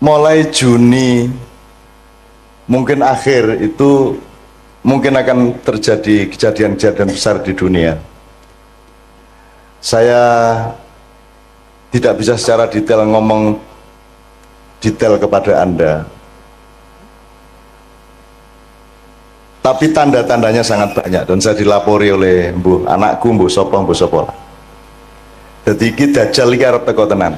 mulai Juni mungkin akhir itu mungkin akan terjadi kejadian-kejadian besar di dunia. Saya tidak bisa secara detail ngomong detail kepada Anda, tapi tanda-tandanya sangat banyak dan saya dilapori oleh anakku mbuh sapa. Jadi iki Dajjal iki arep teko tenan.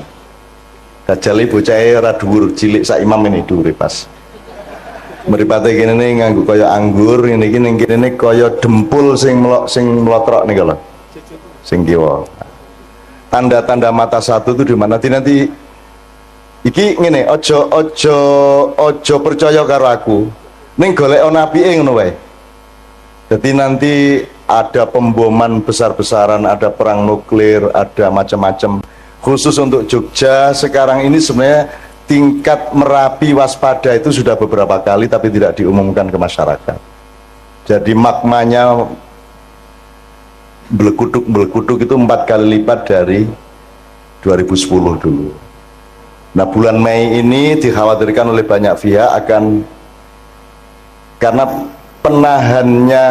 Dajjal iki bocahe ora dhuwur, cilik sak imam ini dhuwure pas. Mripate kene nganggo kaya anggur, ngene iki ning kene kaya dempul sing mlotrok niku lho. Sing kiwa. Tanda-tanda mata satu itu di mana nanti iki ngene, ojo percaya karo aku. Ning golek ana apike ngono wae. Jadi nanti ada pemboman besar-besaran, ada perang nuklir, ada macam-macam. Khusus untuk Jogja sekarang ini sebenarnya tingkat Merapi waspada itu sudah beberapa kali tapi tidak diumumkan ke masyarakat. Jadi magmanya belekutuk itu 4 kali lipat dari 2010 dulu. Nah bulan Mei ini dikhawatirkan oleh banyak pihak akan, karena penahannya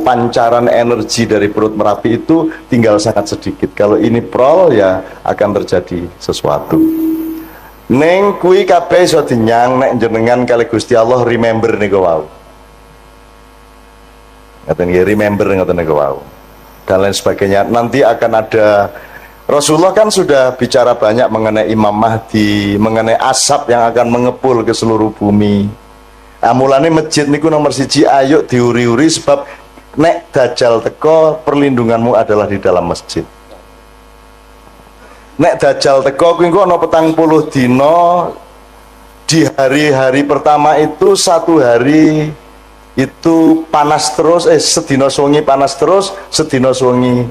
pancaran energi dari perut Merapi itu tinggal sangat sedikit. Kalau ini prol ya akan terjadi sesuatu. Neng kui kabeh iso dinyang nek jenengan kali Gusti Allah remember niku wau. Ngaten nggih, remember ngaten niku wau. Dan lain sebagainya. Nanti akan ada, Rasulullah kan sudah bicara banyak mengenai Imam Mahdi, mengenai asap yang akan mengepul ke seluruh bumi. Mulane masjid niku nomor 1, ayo diuri-uri sebab nek Dajjal teko perlindunganmu adalah di dalam masjid. Nek Dajjal teko kuwi engko ana 40 dina, di hari-hari pertama itu 1 hari itu panas terus, sedina suwengi panas terus, sedina suwengi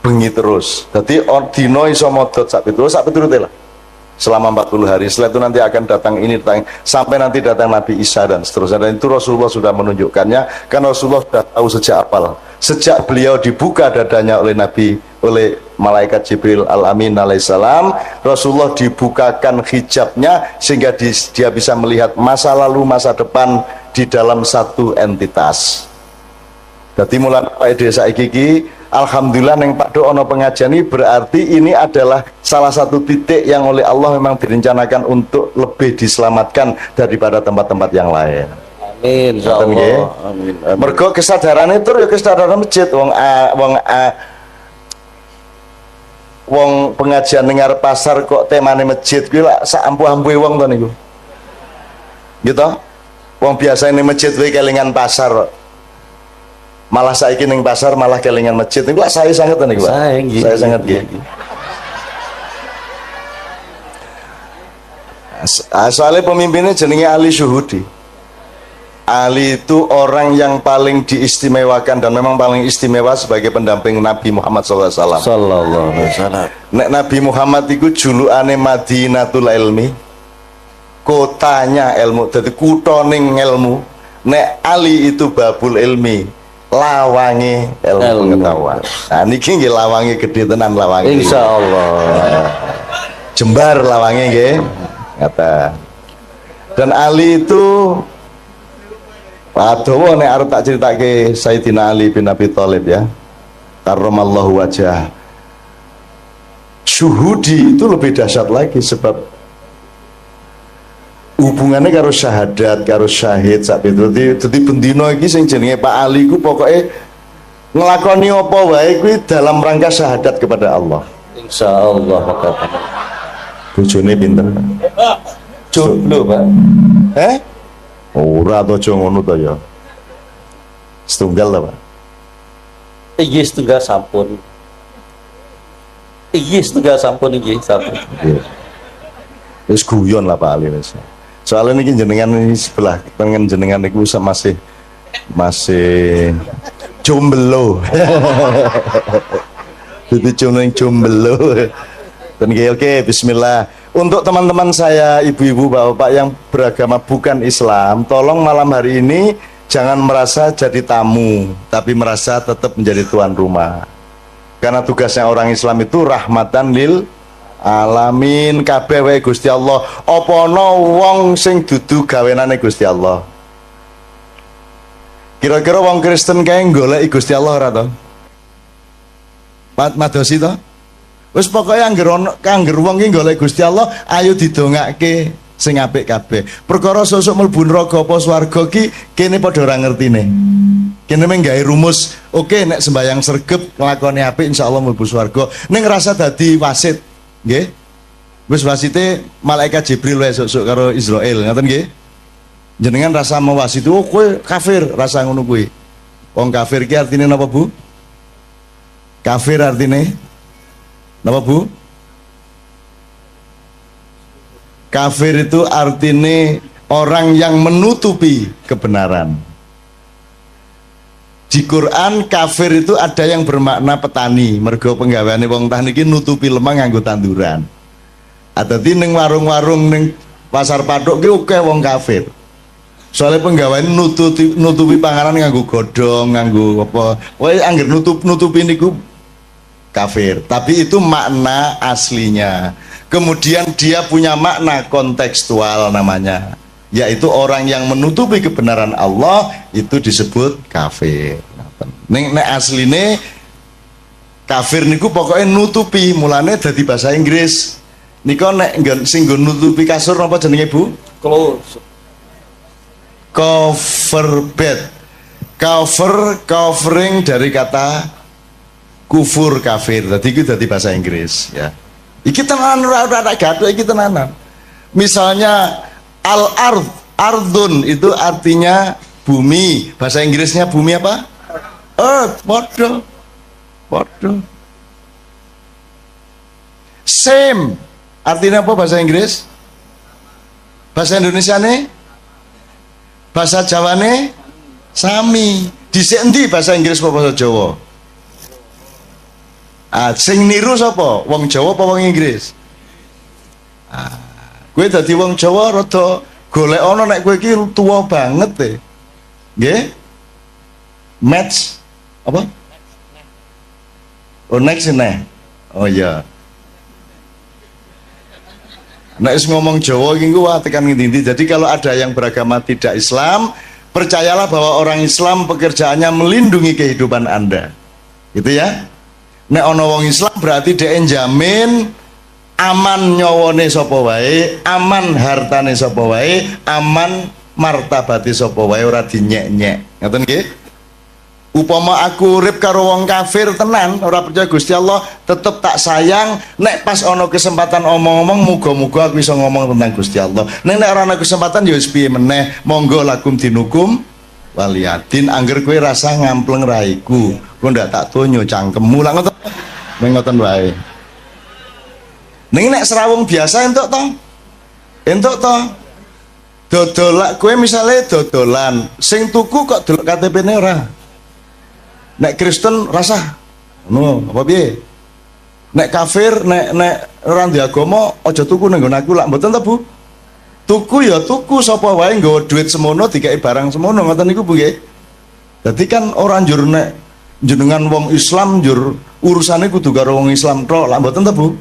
bengi terus. Dadi dina iso modot sak piturute lah. Selama 40 hari. Setelah itu nanti akan datang ini, sampai nanti datang Nabi Isa dan seterusnya. Dan itu Rasulullah sudah menunjukkannya, karena Rasulullah sudah tahu sejak awal. Sejak beliau dibuka dadanya oleh malaikat Jibril Al-Amin alaihissalam, Rasulullah dibukakan hijabnya sehingga dia bisa melihat masa lalu, masa depan di dalam satu entitas. Jadi mulai desa iki, alhamdulillah neng Pak Do ono pengajian ini, berarti ini adalah salah satu titik yang oleh Allah memang direncanakan untuk lebih diselamatkan daripada tempat-tempat yang lain. Amin. Insyaallah. Amin. Mergo kesadaran itu ya kesadaran masjid. Wong pengajian dengar pasar kok temane masjid kuwi lak sak ampuh-ampuhe wong to niku. Gitu. Wong biasa ning masjid kuwi kelingan pasar. Malah saiki ning pasar malah kelingan masjid. Niku lak saya sangat niku, Pak. Saya sangat nggih. Soalnya pemimpinnya jenenge Ali Syuhudi. Ali itu orang yang paling diistimewakan dan memang paling istimewa sebagai pendamping Nabi Muhammad SAW. Nek Nabi Muhammad itu julukane Madinatul Ilmi, kotanya ilmu, jadi kutoning ilmu. Nek Ali itu Babul Ilmi, lawangi ilmu pengetahuan. Nah niki nggih lawangi gede tenan lawangi. Insyaallah. Jembar lawangi nggih. Kata. Dan Ali itu Adowo nek arep tak critake Sayyidina Ali bin Abi Thalib ya. Karramallahu wajah. Syuhudi itu lebih dahsyat lagi sebab hubungannya karo syahadat, karo syahid sak itu. Dadi bendina iki sing jenenge Pak Ali ku pokoke nglakoni apa wae kuwi dalam rangka syahadat kepada Allah. Insyaallah makatan. Bojone pinter. Jomblo, Pak. Ora to aja ngono to ya. Setunggal ta, Pak? Iya setunggal sampun. Iya setunggal sampun iki sampun. Wis guyon lah Pak Ali wis. Soalnya niki jenengan ini sebelah pengen jenengan niku masih jomblo. Jadi jomblo. Dan oke, bismillah. Untuk teman-teman saya, ibu-ibu, bapak-bapak yang beragama bukan Islam, tolong malam hari ini jangan merasa jadi tamu, tapi merasa tetap menjadi tuan rumah. Karena tugasnya orang Islam itu rahmatan lil alamin. Kabeh wae Gusti Allah. Apa ana wong sing dudu gawenane Gusti Allah? Kira-kira wong Kristen kae goleki Gusti Allah ora to? Madosi to? Wis pokoke angger wong ki golek Gusti Allah, ayo didongake sing apik kabeh. Perkara sesuk mlebu neraka apa swarga ki kene padha ora ngertine. Kene mung gawe rumus, oke nek sembayang sregep nglakoni apik insyaallah mlebu swarga. Ning ngrasa dadi wasit, nggih. Wis wasite malaikat Jibril wae esuk karo Israil, ngoten nggih. Jenengan rasa mewasit, oh kowe kafir, rasa ngono kuwi. Wong kafir ki artine napa, Bu? Kafir artine napa, Bu? Kafir itu artine orang yang menutupi kebenaran. Di Quran kafir itu ada yang bermakna petani, mergo penggaweane wong tani iki nutupi lemah nganggo tanduran. Adati ning warung-warung ning pasar patok ki akeh wong kafir. Soalnya penggaweane nutupi panganan nganggo godhong, nganggo apa. Wae angger nutupi niku kafir. Tapi itu makna aslinya. Kemudian dia punya makna kontekstual namanya, yaitu orang yang menutupi kebenaran Allah itu disebut kafir. Nek asline kafir niku pokoknya nutupi, mulane dadi bahasa Inggris. Nika nek sing nggon nutupi kasur napa jenenge, Bu? Close. Cover bed. Covering dari kata kufur, kafir. Tadi itu dari bahasa Inggris ya. Iki tenanan ora gaduh iki tenanan. Misalnya ardun itu artinya bumi. Bahasa Inggrisnya bumi apa? Earth, podo. Same. Artinya apa bahasa Inggris? Bahasa Indonesia nih? Bahasa Jawane sami. Dhisik endi bahasa Inggris apa bahasa Jawa? Sing niru sapa? Wong Jawa apa wong Inggris? Kowe dadi wong Jawa rada golek ana nek kowe iki tuwa banget e. Nggih? Match apa? Oh next nih. Oh iya. Nek ngomong Jawa iki wah tekan ngendi-endi. Jadi kalau ada yang beragama tidak Islam, percayalah bahwa orang Islam pekerjaannya melindungi kehidupan Anda. Gitu ya. Nek ana wong Islam berarti dia jamin aman nyawane sapa wae, aman hartane sapa wae, aman martabate sapa wae, ora dinyek-nyek. Ngoten nggih? Upama aku urip karo wong kafir tenan, ora percaya Gusti Allah, tetep tak sayang. Nek pas ana kesempatan omong-omong, muga-muga aku bisa ngomong tentang Gusti Allah. Nek ora ana kesempatan ya wis piye meneh, monggo lakum dinukum waliyadin. Angger kowe rasa ngampleng raiku, kowe ndak tak tonyo cangkemmu lah ngoten. Ngoten wae. Ning nek serawung biasa entuk to? Entuk to? Dodol kowe misale dodolan, sing tuku kok delok KTP-ne ora. Nek Kristen rasa no apa piye? Nek kafir nek ora ndek agama aja tuku ning nggon aku lak mboten ta, Bu? Tuku ya tuku sapa wae nggawa duit semono dikai barang semono ngoten niku Bu nggih. Dadi kan ora njur nek jenengan wong Islam njur urusane kudu karo wong Islam tok lak mboten ta, Bu?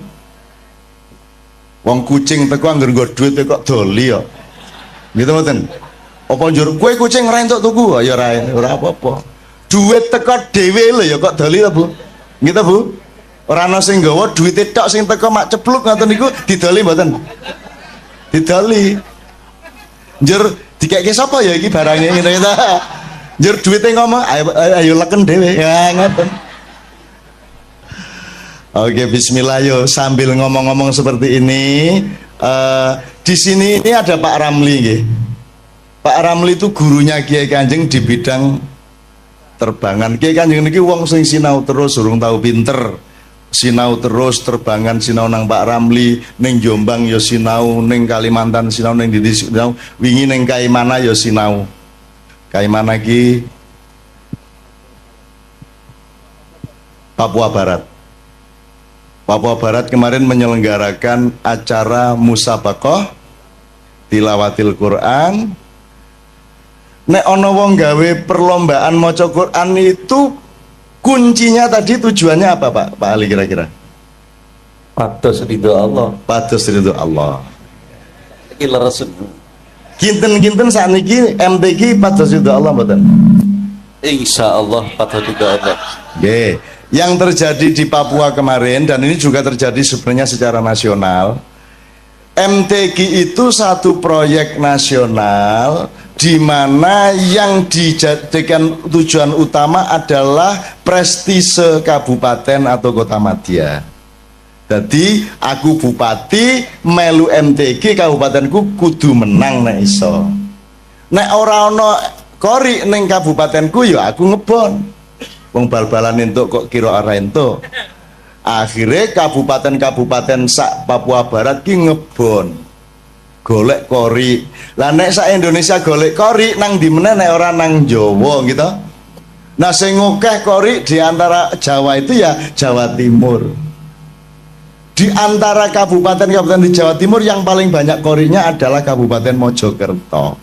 Wong kucing teko angger nggo duit kok doli ya. Gitu mboten. Apa njur kowe kucing ora entuk tuku ya ora apa-apa. Duit teko dhewe lho ya kok doli ta, Bu? Gitu, Bu? Ora ana sing nggawa duwite tok sing teko mak cepluk ngoten niku didoli mboten? Didoli. Njur dikeke sapa ya iki barange ngene ta? Njur duwite ngomong ayo leken dhewe. Ya ngoten. Oke, bismillah yo sambil ngomong-ngomong seperti ini, di sini ini ada Pak Ramli nggih. Pak Ramli itu gurunya Kiai Kanjeng di bidang terbangan. Kiai Kanjeng niki wong sing sinau terus urung tahu pinter. Sinau terus terbangan, sinau nang Pak Ramli, ning Jombang ya sinau, ning Kalimantan sinau, ning ndi sinau, wingi ning Kaimana ya sinau. Kaimana ki Papua Barat. Papua Barat kemarin menyelenggarakan acara musabaqah tilawatil Quran. Nek ana wong gawe perlombaan maca Quran itu kuncinya tadi tujuannya apa Pak Ali kira-kira? Pados ridho Allah. Pados ridho Allah. Iki leres. Kinten-kinten sakniki MTQ pados ridho Allah mboten? Insya Allah pados ridho Allah. Nggih. Yang terjadi di Papua kemarin dan ini juga terjadi sebenarnya secara nasional. MTQ itu satu proyek nasional di mana yang dijadikan tujuan utama adalah prestise kabupaten atau kota madya. Jadi aku bupati melu MTQ kabupatenku kudu menang nek iso. Nek ora ana kori ning kabupatenku ya aku ngebon. Wong bal-balan entuk kok kira ora entuk. Akhirnya kabupaten-kabupaten sak Papua Barat ki ngebon golek kori. Lah nek sak Indonesia golek kori nang di meneh nek ora nang Jawa gitu. Nah sing akeh kori di antara Jawa itu ya Jawa Timur. Di antara kabupaten-kabupaten di Jawa Timur yang paling banyak korinya adalah Kabupaten Mojokerto.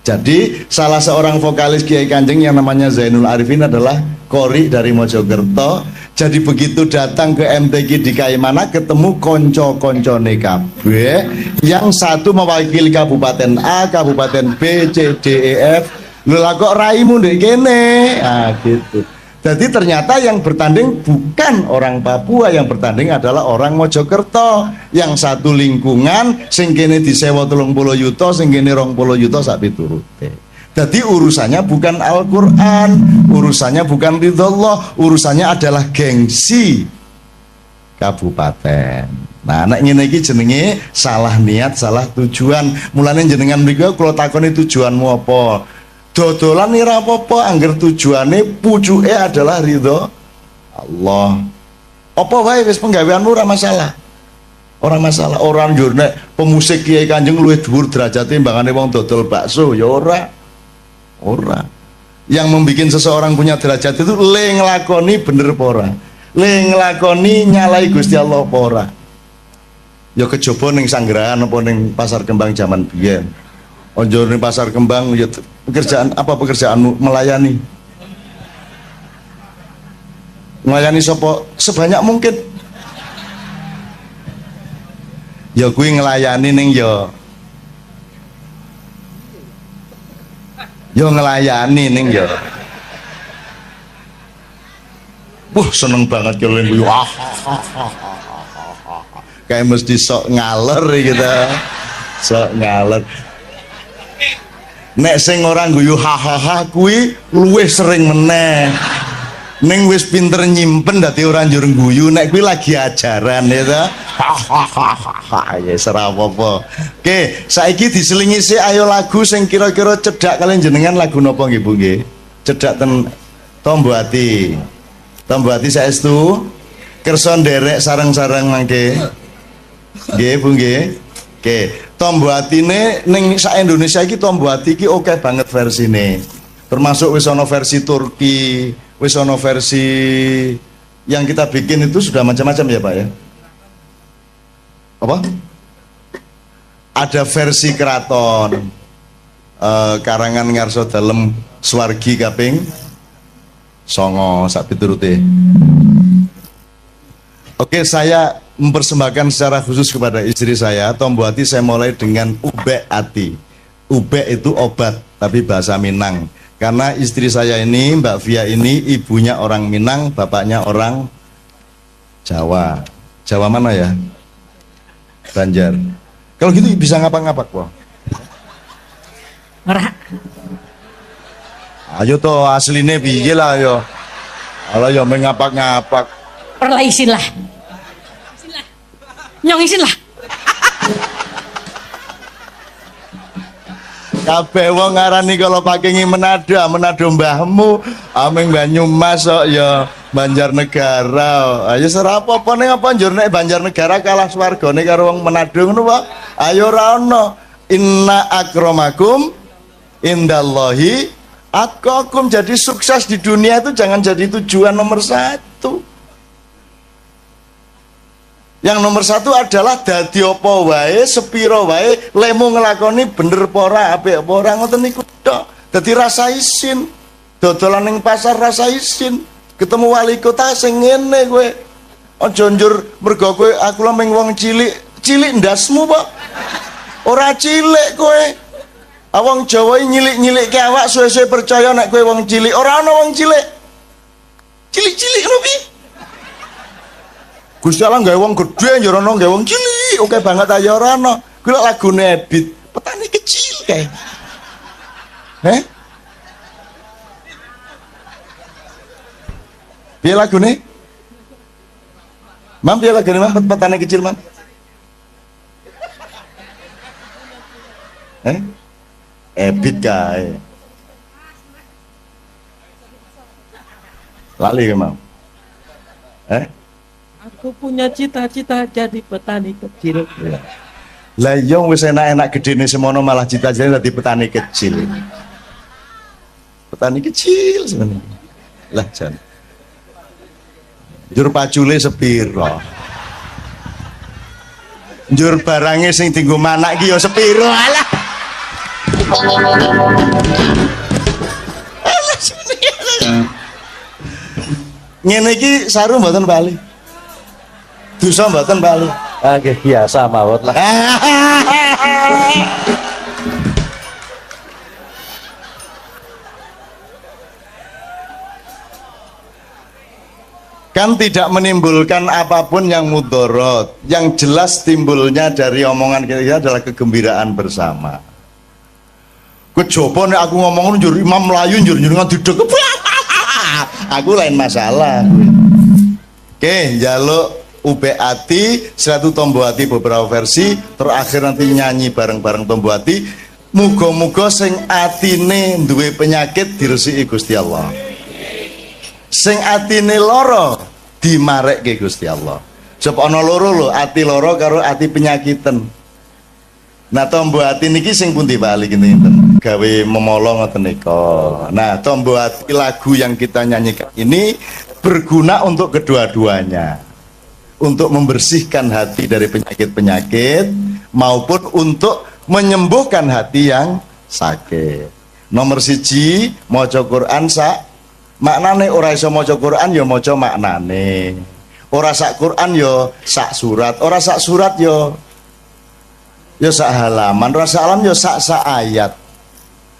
Jadi salah seorang vokalis Kiai Kanjeng yang namanya Zainul Arifin adalah kori dari Mojokerto. Jadi begitu datang ke MTQ di Kaimana ketemu konco-koncone kabeh, yang satu mewakili Kabupaten A, Kabupaten B, C, D, E, F. Lho lah kok raimu ndek kene? Ah gitu. Jadi ternyata yang bertanding bukan orang Papua, yang bertanding adalah orang Mojokerto. Yang satu lingkungan, sing kene disewa 30 yuta, sing kene 20 yuta sak piturute. Jadi urusannya bukan Al-Quran, urusannya bukan ridhollah, urusannya adalah gengsi kabupaten. Nah, anak ngene iki jenenge salah niat, salah tujuan. Mulane jenengan mriku kula takoni tujuanmu apa? Dodolan ora apa-apa angger tujuane pucuke adalah ridho Allah. Apa wae wis penggaweanmu ora masalah. Ora masalah. Orang njur nek pemusik Kiai Kanjeng luwih dhuwur derajate timbangane wong dodol bakso ya ora. Ora. Yang membuat seseorang punya derajat itu le nglakoni bener apa ora. Le nglakoni nyalai Gusti Allah apa ora. Ya kejaba ning Sanggerahan apa ning Pasar Kembang zaman biyen. Onjor ning Pasar Kembang ya pekerjaan apa pekerjaanmu? Melayani. Melayani sapa? Sebanyak mungkin. Ya kuwi nglayani ning ya ngelayani ning ya. Seneng banget kalau yang guyu. Kayak mesti sok ngaler gitu. Sok ngaler. Nek sing orang guyu hahaha kuwi luwih sering meneh. Ning wis pinter nyimpen dadi ora njur guyu nek kuwi lagi ajaran ya ta. Ya ora apa-apa. Oke, saiki diselingi sik ayo lagu sing kira-kira cedhak kalian jenengan lagu napa nggih Bu nggih? Cedhak ten Tombo Ati. Tombo Ati saestu kersa nderek sareng-sareng mangke. Nggih Bu nggih. Oke, Tombo Atine ning sak Indonesia iki Tombo Ati iki oke banget versine. Termasuk wis ana versi Turki, wis ana versi yang kita bikin itu sudah macam-macam ya Pak ya. Apa? Ada versi keraton karangan ngarso dalem Swargi kaping 9 sak piturute. Oke, saya mempersembahkan secara khusus kepada istri saya Tombo Ati. Saya mulai dengan Ubek Ati. Ubek itu obat tapi bahasa Minang. Karena istri saya ini Mbak Via ini ibunya orang Minang, bapaknya orang Jawa. Jawa mana ya? Banjar. Kalau gitu bisa ngapak-ngapak kok. Ora. Ayo toh asline piye lah yo. Ala yo mengapak-ngapak. Ora isin lah. Nyong isin lah. Kabeh wong ngarani kalau pakengi Manado mbahmu, ameng Banyumas kok ya Banjarnegara. Ayo ora apa-apa ning apa njur nek Banjarnegara kalah swargane karo wong Manado ngono wae. Ayo ora ono. Inna akramakum indallahi atqakum. Jadi sukses di dunia itu jangan jadi tujuan nomor 1. Yang nomor 1 adalah dadi apa wae, sepiro wae, lemu ngelakoni bener apa ora, apik apa ora, ngoten niku tok. Dadi rasa isin. Dodolan ning pasar rasa isin. Ketemu wali kota sing ngene kowe. Aja njur mergo kowe aku lho mung wong cilik ndasmu, Pak. Ora cilik kowe. Wong Jawa nyilik-nyilikke awak suwe-suwe percaya nek kowe wong cilik. Ora ana wong cilik. Cilik-cilik ngono piye? Gusti Allah gawe wong gedhe ya ora ana gawe wong cilik. Oke banget aja ora ana. Kuwi lagune Ebit, petani kecil kae. Piye lagune? Mam piye lagune Mam petani kecil Mam? Ebit kae. Lali ke Mam? Aku punya cita-cita jadi petani kecil. Lah iya wis enak-enak gedene semono malah cita-citane dadi petani kecil. Petani kecil sebenarnya. Lah jan. Njur pacule sepiro? Njur barange sing dienggo manak iki ya sepiro? Alah. Ngene iki saru mboten bali. Dosa mboten bali. Nggih biasa mawon lah. Kan tidak menimbulkan apapun yang mudorot. Yang jelas timbulnya dari omongan kita adalah kegembiraan bersama. Kejopo nek aku ngomong njur imam melayu njur ngaduduk. Aku lain masalah. Oke, njaluk UBAti Siratu Tombo Ati beberapa versi, terakhir nanti nyanyi bareng-bareng Tombo Ati. Muga-muga sing atine duwe penyakit diresiki Gusti Allah. Sing atine lara dimarekke Gusti Allah. Sebab ana loro lho, ati lara karo ati penyakiten. Nah, Tombo Ati niki sing pundi bali kinten gawe memolo ngoten nika. Nah, Tombo Ati lagu yang kita nyanyikan ini berguna untuk kedua-duanya. Untuk membersihkan hati dari penyakit-penyakit maupun untuk menyembuhkan hati yang sakit. Nomor siji, maca Quran sak maknane, ora iso maca Quran ya maca maknane. Ora sak Quran ya sak surat, ora sak surat ya sak halaman, ora sak halaman ya sak ayat.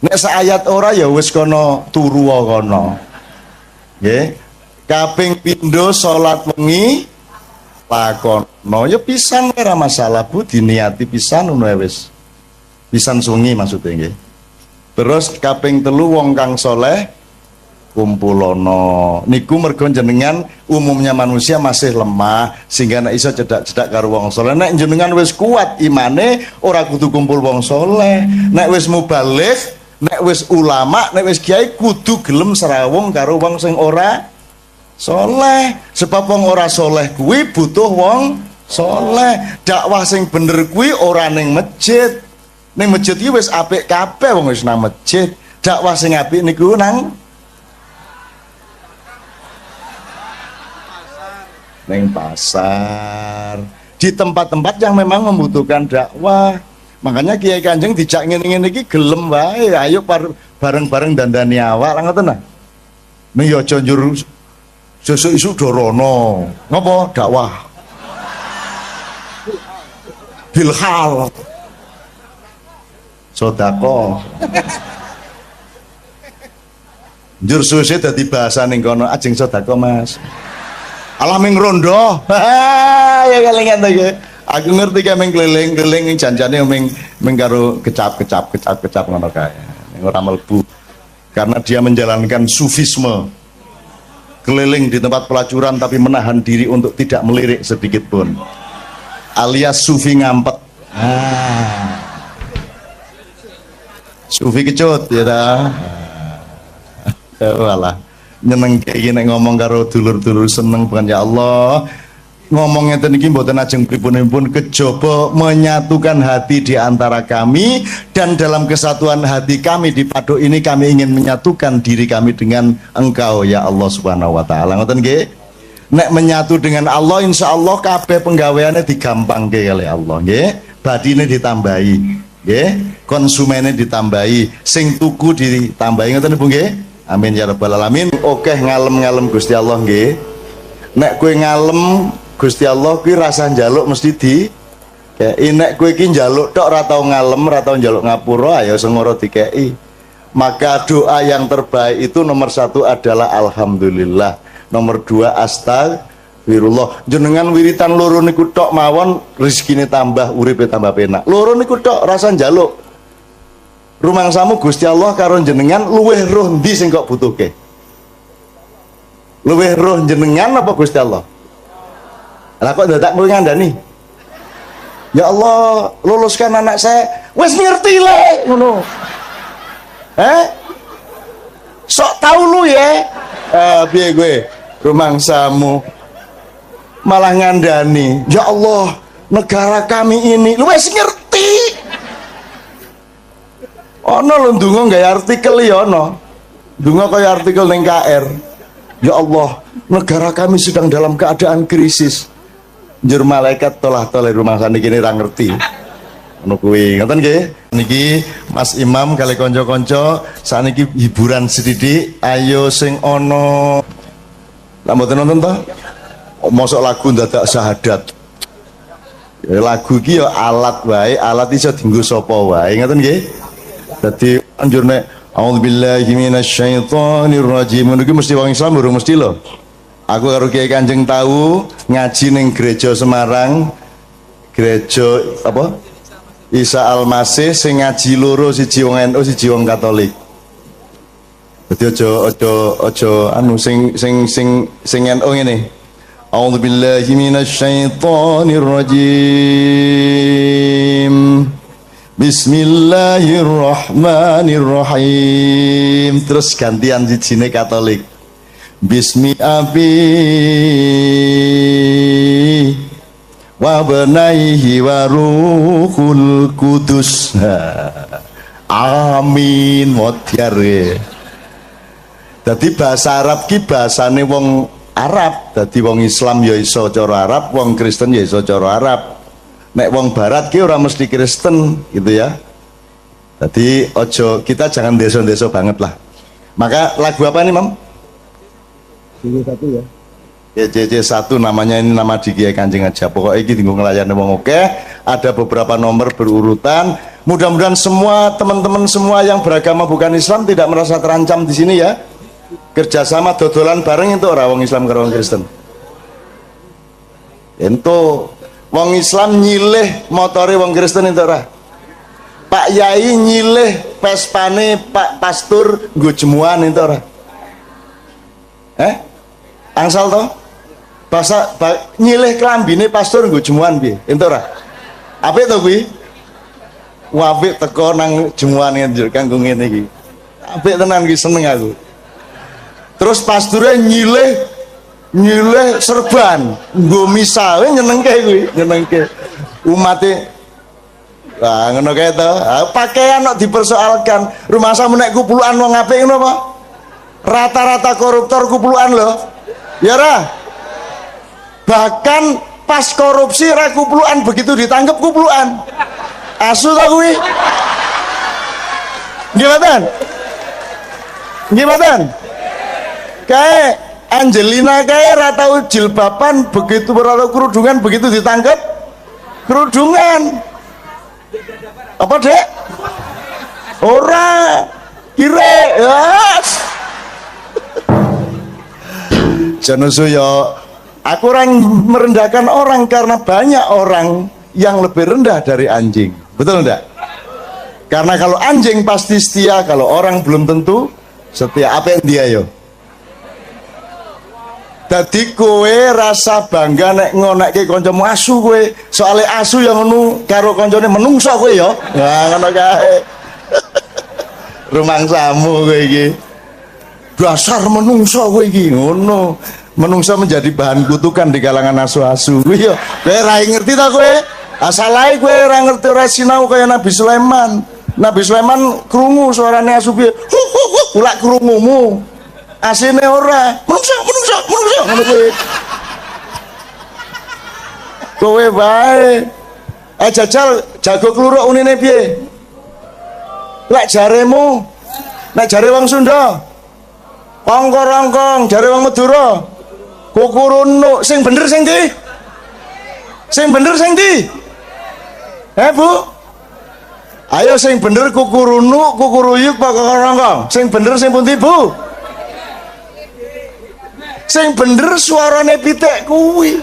Nek sak ayat ora ya wis kono turu kono. Nggih. Kaping pindho salat wengi lakono ya pisan ora masalah Bu, diniati pisan ngono wis. Pisan sungi maksudnya nggih. Terus kaping telu wong kang soleh kumpulono niku mergo jenengan umumnya manusia masih lemah sehingga nek iso cedak-cedak karo wong soleh. Nek jenengan wis kuat imane ora kudu kumpul wong soleh. Nek wis mubaligh, nek wis ulama, nek wis kiai kudu gelem serawung karo wong sing ora soleh. Sebab wong ora soleh kuwi butuh wong soleh. Dakwah sing bener kuwi ora ning masjid. Ning masjid iki wis apik kabeh wong wis nang masjid. Dakwah sing apik niku nang pasar, di tempat-tempat yang memang membutuhkan dakwah. Makanya Kiai Kanjeng dijak ngene-ngene iki gelem wae, ayo bareng-bareng dandani awak ngoten nah. Ning ya aja njur sesuk isu dorono. Ngopo? Dakwah. Bilhal. Sedekah. Njur suwe dadi bahasa ning kono ajeng sedekah Mas. Alah ming rondo. Ya kelingan to ya. Aku ngerti ka ming keliling-keliling janjane ming karo kecap ngono kae. Ora mlebu. Karena dia menjalankan sufisme. Keliling di tempat pelacuran tapi menahan diri untuk tidak melirik sedikit pun. Alias sufi ngampet. Sufi kecut ya ta. Walah. Nyeneng kayak gini ngomong karo dulur-dulur seneng bukan ya Allah. Ngomongnya tadi mboten ajeng pripun kejaba menyatukan hati di antara kami, dan dalam kesatuan hati kami di Paduk ini kami ingin menyatukan diri kami dengan Engkau ya Allah Subhanahu wa taala. Ngoten nggih. Nek menyatu dengan Allah insya Allah kabeh penggaweane digampangke oleh Allah nggih. Badine ditambahi nggih, konsumennya ditambahi, sing tuku ditambahi ngoten Bu nggih. Amin ya rabbal alamin. Oke ngalem-ngalem Gusti Allah nggih. Nek kowe ngalem Gusti Allah kuwi rasa njaluk mesti di kayak nek kowe iki njaluk tok ora tau ngalem, ora tau njaluk ngapura, ya sengoro dikeki. Maka doa yang terbaik itu nomor 1 adalah alhamdulillah, nomor 2 astagfirullah. Jenengan wiritan loro niku tok mawon rezekine tambah, uripe tambah penak. Loro niku tok rasa njaluk. Rumangsamu Gusti Allah karo jenengan luweh roh ndi sing kok butuhke? Luweh roh jenengan apa Gusti Allah? Lah kok dadak kowe ngandani? Ya Allah, luluskan anak saya. Wes ngerti le ngono. Sok tahu lu ya. Piye gue? Rumangsamu malah ngandani. Ya Allah, negara kami ini lu wes ngerti. Ono lho ndonga gawe artikel ya ono. Ndonga kaya artikel ning KR. Ya Allah, negara kami sedang dalam keadaan krisis. Njur malaikat tolah-toleh rumah saniki kene ra ngerti. Ngono kuwi, ngoten nggih. Niki Mas Imam kali kanca-kanca saniki hiburan sithik. Ayo sing ana lha mboten nonton to? Mosok lagu dadak syahadat. Ya, lagu iki ya alat wae, alat iso dienggo sapa wae, ngoten nggih. Dadi anjur nek a'udzubillahi minasyaitonir rajim niku mesti wong Islam urung mesti lho. Aku karo Kiai Kanjeng tahu ngaji ning gereja Semarang, gereja apa? Isa Al-Masih sing ngaji loro, siji wong NU, siji wong Katolik. Dadi aja anu sing NU ngene. A'udzubillahi minasyaitonir rajim. Bismillahirrahmanirrahim. Terus gantian sijine Katolik. Bismi abi wa benaihi wa ruhul kudus. Amin modyar. Dadi bahasa Arab ki bahasane wong Arab. Dadi wong Islam ya iso cara Arab, wong Kristen ya iso cara Arab. Nek wong barat ki ora mesti Kristen gitu ya. Jadi ojo, kita jangan deso-deso banget lah. Maka lagu apa nih, Mam? JJ1 ya. Ya JJ1 namanya, ini nama di Kiai Kanjeng aja. Pokoknya ini tinggal ngelayan wong oke. Ada beberapa nomor berurutan. Mudah-mudahan semua teman-teman semua yang beragama bukan Islam tidak merasa terancam di sini ya. Kerjasama dodolan bareng itu orang wong Islam karo wong Kristen. Ento wong Islam nyilih motore wong Kristen itu ora. Pak Yai nyilih pespane Pak Pastur nggo jemuan itu ora. Angsal to? Nyilih klambine pastur nggo jemuan piye? Ento ora. Apik to kuwi? Wapik teko nang jemuan njur kanggo ngene iki. Apik tenan iki, seneng aku. Terus pasture nyilih serban nggo misale nyenengke kuwi, nyenengke umate. Lah ngono kae to. Pakaian kok dipersoalkan. Rumah samu nek kupulukan wong apik ngono apa? Rata-rata koruptor kupulukan lho. Ya ora? Bahkan pas korupsi ra kupulukan, begitu ditangkep kupulukan. Asu ta kuwi? Gimana? Kayak Angelina kayak ratau jilbaban, begitu berlalu kerudungan, begitu ditangkap kerudungan. Apa dek? Ora kira yes. Janusu yo, aku orang merendahkan orang karena banyak orang yang lebih rendah dari anjing, betul enggak? Karena kalau anjing pasti setia, kalau orang belum tentu setia. Apa yang dia yo? Dadi kowe rasa bangga nek ngonekke kancamu asu kowe. Soale asu yang ngono karo kancane menungso kowe ya. Nah ngono kae. Rumangsamu kowe iki. Dasar menungso kowe iki ngono. Menungso menjadi bahan kutukan di kalangan asu-asu. Kuwi ya kowe ra ngerti ta kowe? Asalahe kowe ora ngerti, ora sinau kaya Nabi Sulaiman. Nabi Sulaiman krungu suarane asu piye? Ulak krungumu. Asine ora menungso ngono kuwi. Kowe bae jajal jago kluruk unine piye? Lek jaremu, nek jare wong Sunda ongkor-ongkong, jare wong Madura kukurunuk, sing bener sing ndi? Sing bener sing ndi? Bu? Ayo sing bener kukurunu, kukuruyuk apa kokorongkong? Sing bener sing pundi, Bu? Sing bener suarane pitik kuwi.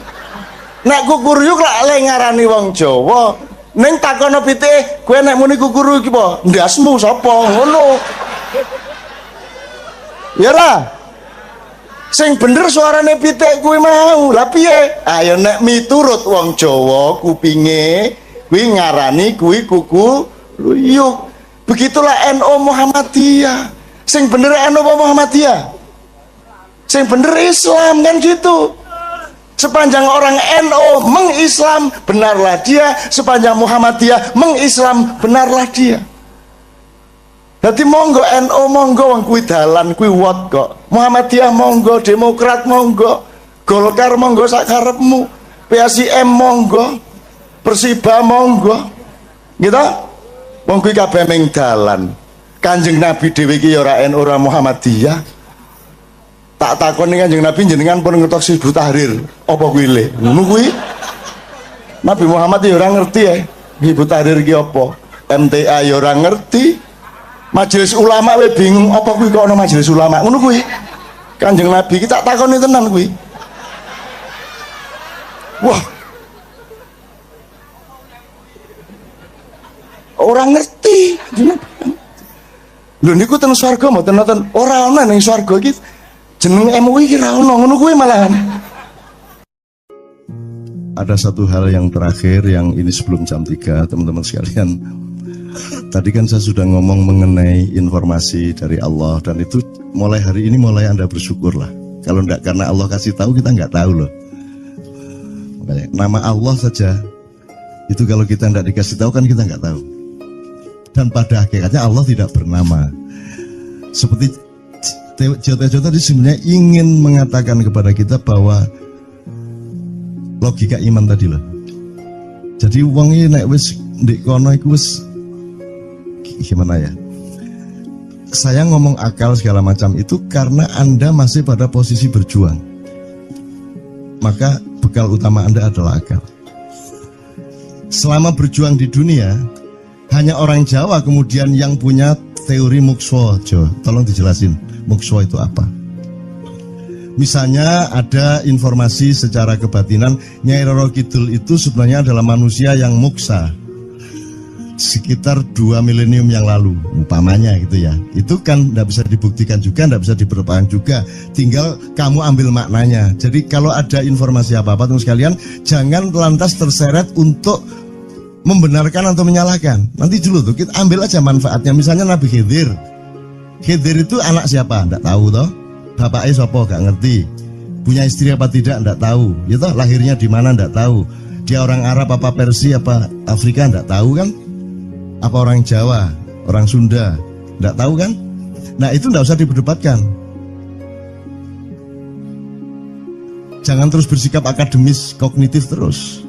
Nek kukuruyuk lak le ngarani wong Jawa, ning takono pitik, kowe nek muni kukuruyuk iki apa? Ndasmu sapa? Ngono. Ya lah. Sing bener suarane pitik kuwi mau. Lah piye? Ayo nek miturut wong Jawa kupinge kuwi ngarani kuwi kukuruyuk. Begitulah NU Muhammadiyah. Sing bener NU Muhammadiyah. Sing bener Islam kan gitu. Sepanjang orang NU mengislam, benarlah dia. Sepanjang Muhammadiyah mengislam, benarlah dia. Jadi monggo NU monggo wong kuwi dalan kuwi wot kok. Muhammadiyah monggo, Demokrat monggo, Golkar monggo sak karepmu, PSIM monggo, Persiba monggo. Gitu? Wong kuwi kabeh ming dalan. Kanjeng Nabi dhewe iki ya ora NU ora Muhammadiyah. Tak takoni Kanjeng Nabi jenengan pun ngertos Hizbut Tahrir. Apa kuwi le? Ngono kuwi. Nabi Muhammad ya ora ngerti ya. Hizbut Tahrir iki apa? MTA ya ora ngerti. Majelis ulama we bingung apa kuwi kok ana majelis ulama ngono kuwi. Kanjeng Nabi iki tak takoni tenan kuwi. Wah. Orang ngerti. Lho niku teng swarga mboten nonton ora ana ning swarga iki jeneng MUI iki ra ono ngono kuwi malahan. Ada satu hal yang terakhir yang ini sebelum jam 3 teman-teman sekalian. Tadi kan saya sudah ngomong mengenai informasi dari Allah dan itu mulai hari ini mulai Anda bersyukurlah. Kalau enggak karena Allah kasih tahu kita enggak tahu loh. Makanya nama Allah saja itu kalau kita enggak dikasih tahu kan kita enggak tahu. Dan pada hakikatnya Allah tidak bernama. Seperti Tejo tadi sebenarnya ingin mengatakan kepada kita bahwa logika iman tadi loh. Jadi wong iki nek wis ndek kono iku wis gimana ya? Saya ngomong akal segala macam itu karena Anda masih pada posisi berjuang. Maka bekal utama Anda adalah akal. Selama berjuang di dunia, hanya orang Jawa kemudian yang punya teori mukswa. Tolong dijelasin, mukswa itu apa? Misalnya ada informasi secara kebatinan Nyai Roro Kidul itu sebenarnya adalah manusia yang muksa sekitar 2 milenium yang lalu umpamanya gitu ya. Itu kan tidak bisa dibuktikan juga, tidak bisa diperlukan juga, tinggal kamu ambil maknanya. Jadi kalau ada informasi apa-apa teman sekalian, jangan lantas terseret untuk membenarkan atau menyalahkan. Nanti dulu tuh kita ambil aja manfaatnya. Misalnya Nabi Khidir itu anak siapa? Tidak tahu toh. Bapaknya sopo gak ngerti. Punya istri apa tidak? Tidak tahu. Ya toh, lahirnya di mana? Tidak tahu. Dia orang Arab apa Persia apa Afrika? Tidak tahu kan? Apa orang Jawa, orang Sunda? Tidak tahu kan? Nah itu tidak usah diperdebatkan. Jangan terus bersikap akademis, kognitif terus.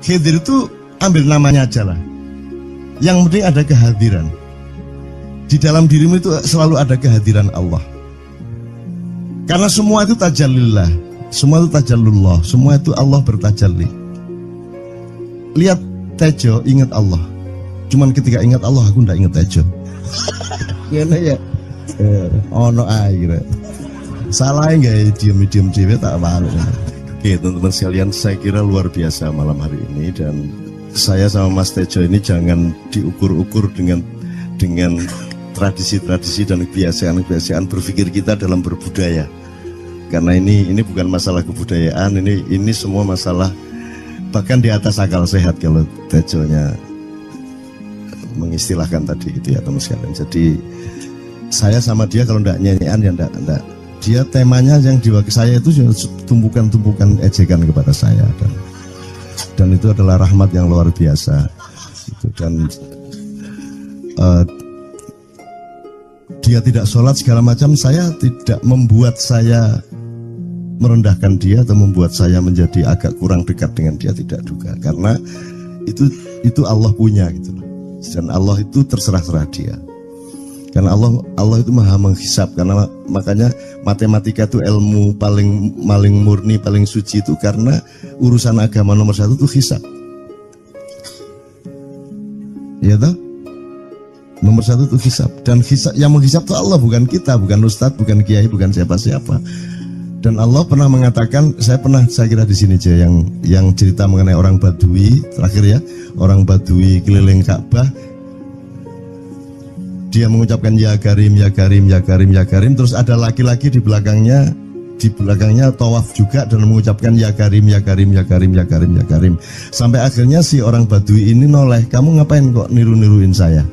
Khidir itu ambil namanya aja lah. Yang penting ada kehadiran. Di dalam dirimu itu selalu ada kehadiran Allah. Karena semua itu tajallillah, semua itu tajallullah, semua itu Allah bertajalli. Lihat Tejo, ingat Allah. Cuman ketika ingat Allah, aku ndak ingat Tejo. Gimana ya? Ono air. Salah enggak ya diem-diem cewek tak malu. Oke teman-teman sekalian, saya kira luar biasa malam hari ini dan saya sama Mas Tejo ini jangan diukur-ukur dengan tradisi-tradisi dan kebiasaan-kebiasaan berpikir kita dalam berbudaya. Karena ini bukan masalah kebudayaan, ini semua masalah bahkan di atas akal sehat kalau Tejonya mengistilahkan tadi itu ya teman sekalian. Jadi saya sama dia kalau enggak nyanyian ya enggak. Dia temanya yang diwakili saya itu tumpukan-tumpukan ejekan kepada saya dan itu adalah rahmat yang luar biasa. Dan dia tidak sholat segala macam, saya tidak membuat saya merendahkan dia atau membuat saya menjadi agak kurang dekat dengan dia, tidak juga, karena itu Allah punya gitu loh. Dan Allah itu terserah-serah dia. Karena Allah itu maha menghisab. Karena makanya matematika itu ilmu paling murni, paling suci itu karena urusan agama nomor satu itu hisab. Ya toh? Nomor satu itu hisab. Dan hisab, yang menghisab itu Allah, bukan kita, bukan ustadz, bukan kiai, bukan siapa-siapa. Dan Allah pernah mengatakan, saya kira di sini aja yang cerita mengenai orang Badui terakhir ya, orang Badui keliling Ka'bah, dia mengucapkan ya Karim, ya Karim, ya Karim, ya Karim, terus ada laki-laki di belakangnya tawaf juga dan mengucapkan ya Karim, ya Karim, ya Karim, ya Karim, ya Karim, sampai akhirnya si orang Badui ini noleh, kamu ngapain kok niru-niruin saya?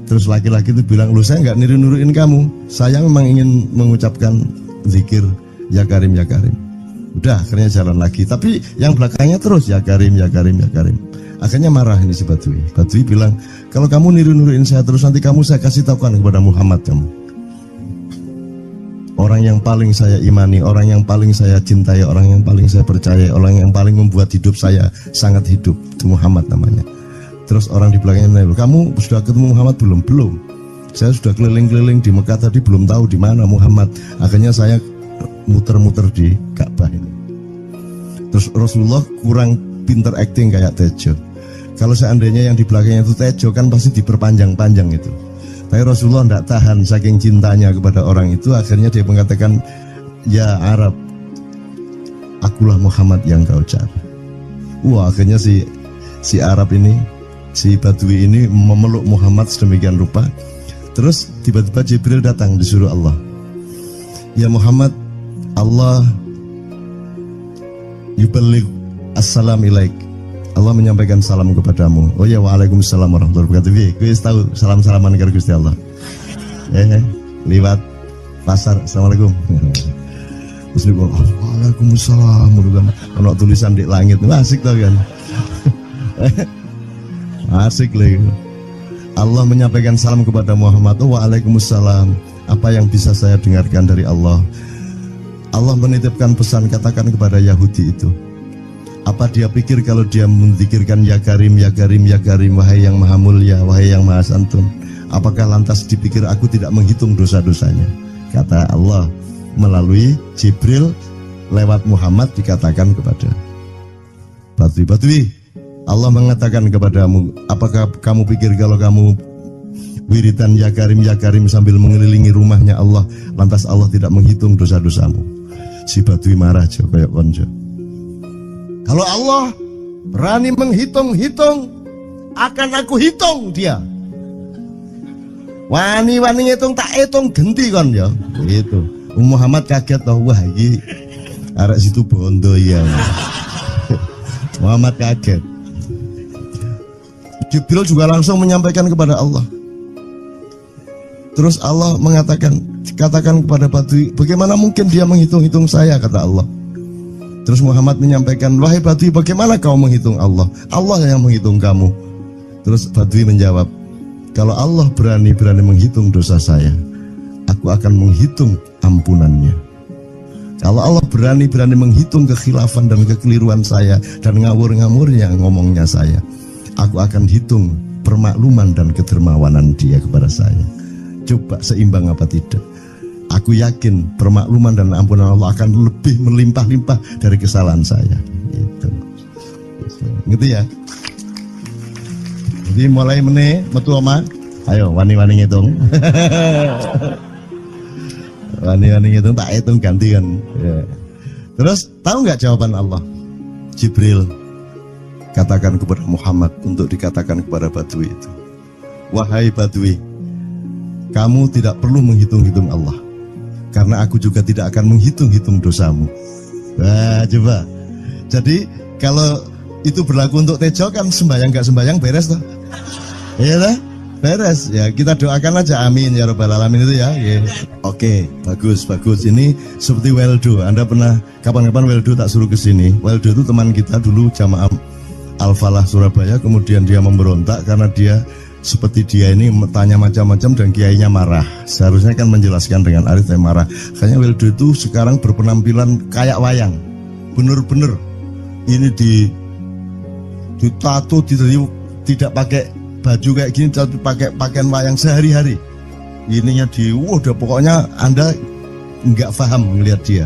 Terus laki-laki itu bilang, lu saya nggak niru-niruin kamu, saya memang ingin mengucapkan zikir ya Karim, ya Karim. Udah akhirnya jalan lagi, tapi yang belakangnya terus ya Karim, ya Karim, ya Karim. Akhirnya marah ini si Badui. Badui bilang, kalau kamu niru-niruin saya terus, nanti saya kasih tahukan kepada Muhammad kamu. Orang yang paling saya imani, orang yang paling saya cintai, orang yang paling saya percaya, orang yang paling membuat hidup saya sangat hidup, itu Muhammad namanya. Terus orang di belakangnya nanya, kamu sudah ketemu Muhammad belum? Belum. Saya sudah keliling-keliling di Mekah tadi, belum tahu di mana Muhammad. Akhirnya saya muter-muter di Ka'bah ini. Terus Rasulullah kurang pinter acting kayak Tejo. Kalau seandainya yang di belakangnya itu Tejo kan pasti diperpanjang-panjang itu. Tapi Rasulullah tidak tahan saking cintanya kepada orang itu, akhirnya dia mengatakan, ya Arab, akulah Muhammad yang kau cari. Wah, akhirnya si Arab ini, si Badui ini memeluk Muhammad sedemikian rupa. Terus tiba-tiba Jibril datang disuruh Allah. Ya Muhammad, Allah yuballigh assalam ilaik. Allah menyampaikan salam kepadamu. Oh ya, waalaikumsalam warahmatullahi wabarakatuh. Gue tahu salam-salaman karo Gusti Allah. Liwat pasar, assalamualaikum. Terus dia bilang, waalaikumsalam. Ono tulisan di langit, asik tau kan? Asik lagi. Allah menyampaikan salam kepada Muhammad. Oh, waalaikumsalam. Apa yang bisa saya dengarkan dari Allah? Allah menitipkan pesan, katakan kepada Yahudi itu. Apa dia pikir kalau dia menzikirkan ya Karim, ya Karim, ya Karim, wahai yang maha mulia, wahai yang maha santun, apakah lantas dipikir aku tidak menghitung dosa-dosanya? Kata Allah melalui Jibril lewat Muhammad dikatakan kepada Badui, Allah mengatakan kepadamu, apakah kamu pikir kalau kamu wiridan ya Karim sambil mengelilingi rumahnya Allah, lantas Allah tidak menghitung dosa-dosamu? Si Badui marah jo kayak konjo. Kalau Allah berani menghitung-hitung, akan aku hitung dia. Wani-wani hitung tak hitung genti kon ya. Gitu. Muhammad kaget toh, wah iki arek situ bondo ya. Muhammad kaget. Jibril juga langsung menyampaikan kepada Allah. Terus Allah mengatakan, katakan kepada Badui, bagaimana mungkin dia menghitung-hitung saya, kata Allah. Terus Muhammad menyampaikan, wahai Badui, bagaimana kau menghitung Allah? Allah yang menghitung kamu. Terus Badui menjawab, kalau Allah berani menghitung dosa saya, aku akan menghitung ampunannya. Kalau Allah berani menghitung kekhilafan dan kekeliruan saya dan ngawur-ngawurnya ngomongnya saya, aku akan hitung permakluman dan kedermawanan dia kepada saya. Coba seimbang apa tidak? Aku yakin permakluman dan ampunan Allah akan lebih melimpah-limpah dari kesalahan saya. Gitu ya. Jadi mulai metu oma, ayo wani-wani ngitung. Wani-wani ngitung tak hitung gantian. Ya. Terus tahu nggak jawaban Allah? Jibril katakan kepada Muhammad untuk dikatakan kepada Badui itu. Wahai Badui, kamu tidak perlu menghitung-hitung Allah. Karena aku juga tidak akan menghitung-hitung dosamu. Nah, coba. Jadi kalau itu berlaku untuk Tejo kan sembahyang gak sembahyang beres toh? Iya toh? Beres. Ya kita doakan aja amin ya rabbal alamin itu ya. Oke, bagus. Ini seperti Weldo. Anda pernah kapan-kapan Weldo tak suruh ke sini. Weldo itu teman kita dulu jamaah Al-Falah Surabaya, kemudian dia memberontak karena dia seperti dia ini tanya macam-macam dan kiainya marah. Seharusnya kan menjelaskan dengan arif, tapi marah. Kayaknya Weldo itu sekarang berpenampilan kayak wayang. Bener-bener ini ditato, tidak pakai baju kayak gini, tapi pakai pakaian wayang sehari-hari. ininya udah pokoknya Anda nggak paham ngelihat dia.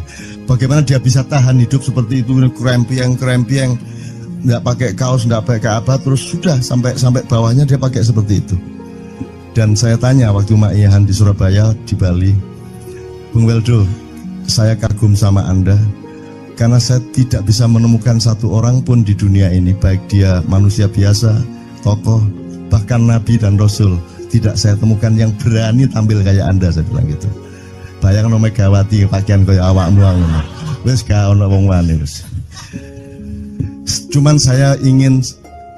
Bagaimana dia bisa tahan hidup seperti itu, krempiang, nggak pakai kaos, nggak pakai apa, terus sudah sampai bawahnya dia pakai seperti itu. Dan saya tanya waktu Ma'iyahan di Surabaya, di Bali, Bung Weldo, saya kagum sama Anda karena saya tidak bisa menemukan satu orang pun di dunia ini, baik dia manusia biasa, tokoh, bahkan Nabi dan Rasul, tidak saya temukan yang berani tampil kayak Anda, saya bilang gitu. Bayang no Megawati pakaian kayak awakmu ngono. Wis gak ono wong wani wis. Cuman saya ingin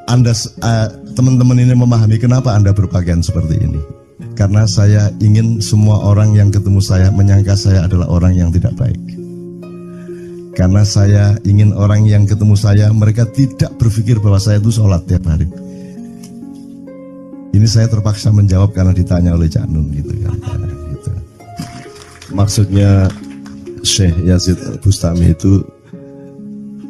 Anda teman-teman ini memahami kenapa Anda berpakaian seperti ini. Karena saya ingin semua orang yang ketemu saya menyangka saya adalah orang yang tidak baik. Karena saya ingin orang yang ketemu saya mereka tidak berpikir bahwa saya itu sholat tiap hari. Ini saya terpaksa menjawab karena ditanya oleh Cak Nun gitu kan. Gitu. Maksudnya Syekh Yazid Bustami itu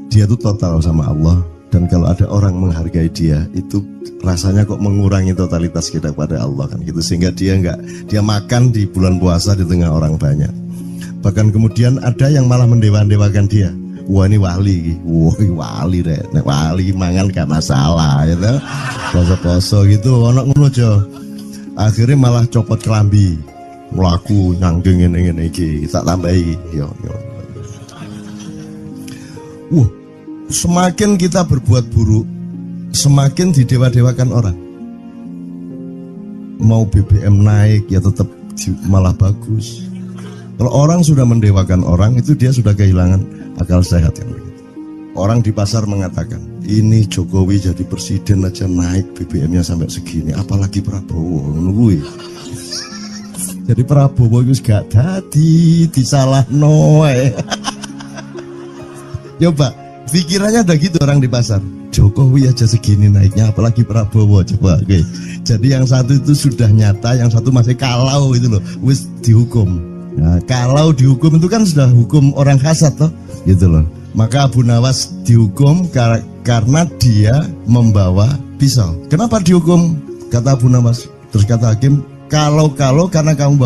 dia itu total sama Allah, dan kalau ada orang menghargai dia itu rasanya kok mengurangi totalitas kita kepada Allah kan gitu, sehingga dia makan di bulan puasa di tengah orang banyak. Bahkan kemudian ada yang malah mendewa-dewakan dia. Wah ini wali, wali deh, wali mangan gak masalah gitu, poso-poso gitu, ono ngono aja. Akhirnya malah copot kelambi, melaku nyanggeng ngene iki, tak tambahi, yo. Semakin kita berbuat buruk, semakin didewa-dewakan orang. Mau BBM naik ya tetap malah bagus. Kalau orang sudah mendewakan orang, itu dia sudah kehilangan akal sehat kan begitu. Orang di pasar mengatakan, ini Jokowi jadi presiden aja naik BBM-nya sampai segini, apalagi Prabowo nungguin. Jadi Prabowo itu gak dadi disalahno. Coba pikirannya ada gitu orang di pasar. Jokowi aja segini naiknya, apalagi Prabowo, coba. Oke. Jadi yang satu itu sudah nyata, yang satu masih kalau itu loh, wis dihukum. Nah, kalau dihukum itu kan sudah hukum orang kasat toh, gitu loh. Maka Abu Nawas dihukum karena dia membawa pisau. Kenapa dihukum? Kata Abu Nawas. Terus kata hakim, kalau karena kamu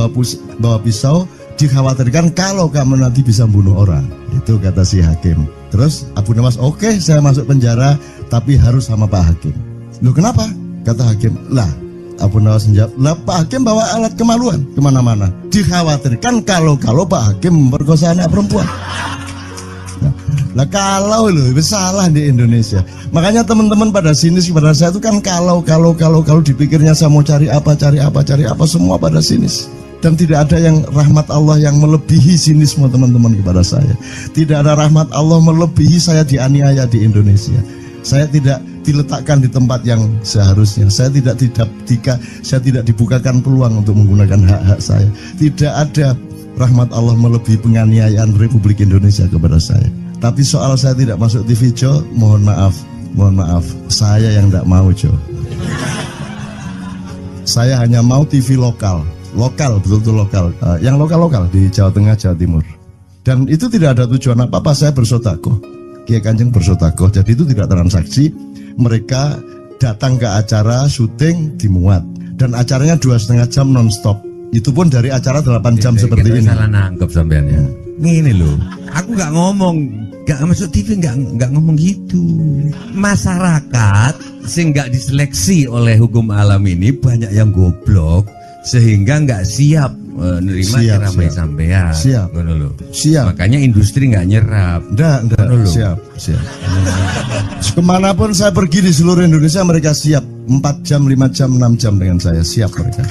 bawa pisau, dikhawatirkan kalau kamu nanti bisa bunuh orang. Itu kata si hakim. Terus Abu Nawas, oke, saya masuk penjara, tapi harus sama Pak Hakim. Loh kenapa? Kata hakim, lah Abu Nawas menjawab, lah Pak Hakim bawa alat kemaluan kemana-mana. Dikhawatirkan kalau Pak Hakim memperkosa anak perempuan. Nah kalau loh, salah di Indonesia. Makanya teman-teman pada sinis pada saya itu kan kalau dipikirnya saya mau cari apa, semua pada sinis. Dan tidak ada yang rahmat Allah yang melebihi sinisme teman-teman kepada saya. Tidak ada rahmat Allah melebihi saya dianiaya di Indonesia. Saya tidak diletakkan di tempat yang seharusnya. Saya tidak dibukakan peluang untuk menggunakan hak-hak saya. Tidak ada rahmat Allah melebihi penganiayaan Republik Indonesia kepada saya. Tapi soal saya tidak masuk TV Jo, mohon maaf, saya yang tidak mau Jo. Saya hanya mau TV lokal, betul-betul lokal, yang lokal di Jawa Tengah, Jawa Timur. Dan itu tidak ada tujuan apa-apa, saya bersodakoh. Kiai Kanjeng bersodakoh, jadi itu tidak transaksi. Mereka datang ke acara syuting dimuat, dan acaranya 2,5 jam non-stop. Itu pun dari acara 8 jam seperti ini. Salah nangkep sampean ya. Ngene loh, aku nggak ngomong, nggak masuk TV, nggak ngomong gitu. Masyarakat sing nggak diseleksi oleh hukum alam ini banyak yang goblok sehingga nggak siap nerima ceramah sampean. Siap. Makanya industri nggak nyerap. Nggak. Siap. Kemanapun saya pergi di seluruh Indonesia mereka siap 4 jam, 5 jam, 6 jam dengan saya, siap mereka.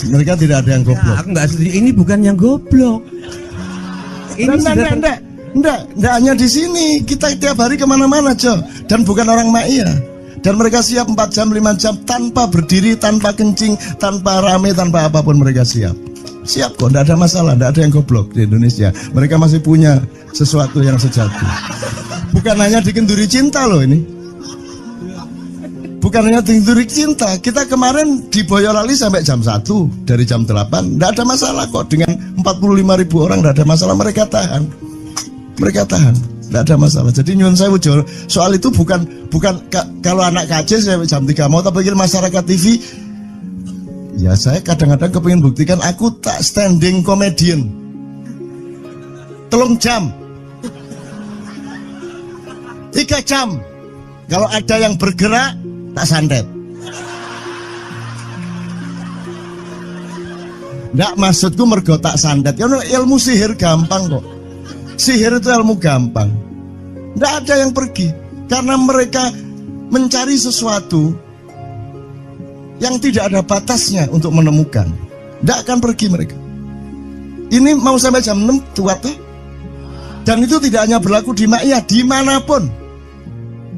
Mereka tidak ada yang goblok. Aku nggak setuju. Ini bukan yang goblok. Ini Enggak hanya di sini. Kita tiap hari kemana-mana, Jo. Dan bukan orang Ma'iyah. Dan mereka siap 4 jam, 5 jam tanpa berdiri, tanpa kencing, tanpa rame, tanpa apapun mereka siap. Siap kok, enggak ada masalah, enggak ada yang goblok di Indonesia. Mereka masih punya sesuatu yang sejati. Bukan hanya dikenduri cinta loh ini. Bukan hanya dikenduri cinta. Kita kemarin di Boyolali sampai jam 1, dari jam 8. Enggak ada masalah kok, dengan 45.000 orang enggak ada masalah, mereka tahan. Tidak ada masalah. Jadi nyuwun sewu soal itu bukan kalau anak KJ sampai jam 3 mau, tapi masyarakat TV Ya saya kadang-kadang kepingin buktikan aku tak standing comedian 3 jam 3 jam. Kalau ada yang bergerak tak santet. Nggak, maksudku mergo tak santet. Ya ilmu sihir gampang kok. Sihir itu ilmu gampang. Nggak ada yang pergi karena mereka mencari sesuatu yang tidak ada batasnya untuk menemukan. Nggak akan pergi mereka. Ini mau sampai jam 6 kuat tuh. Dan itu tidak hanya berlaku di Maia, dimanapun.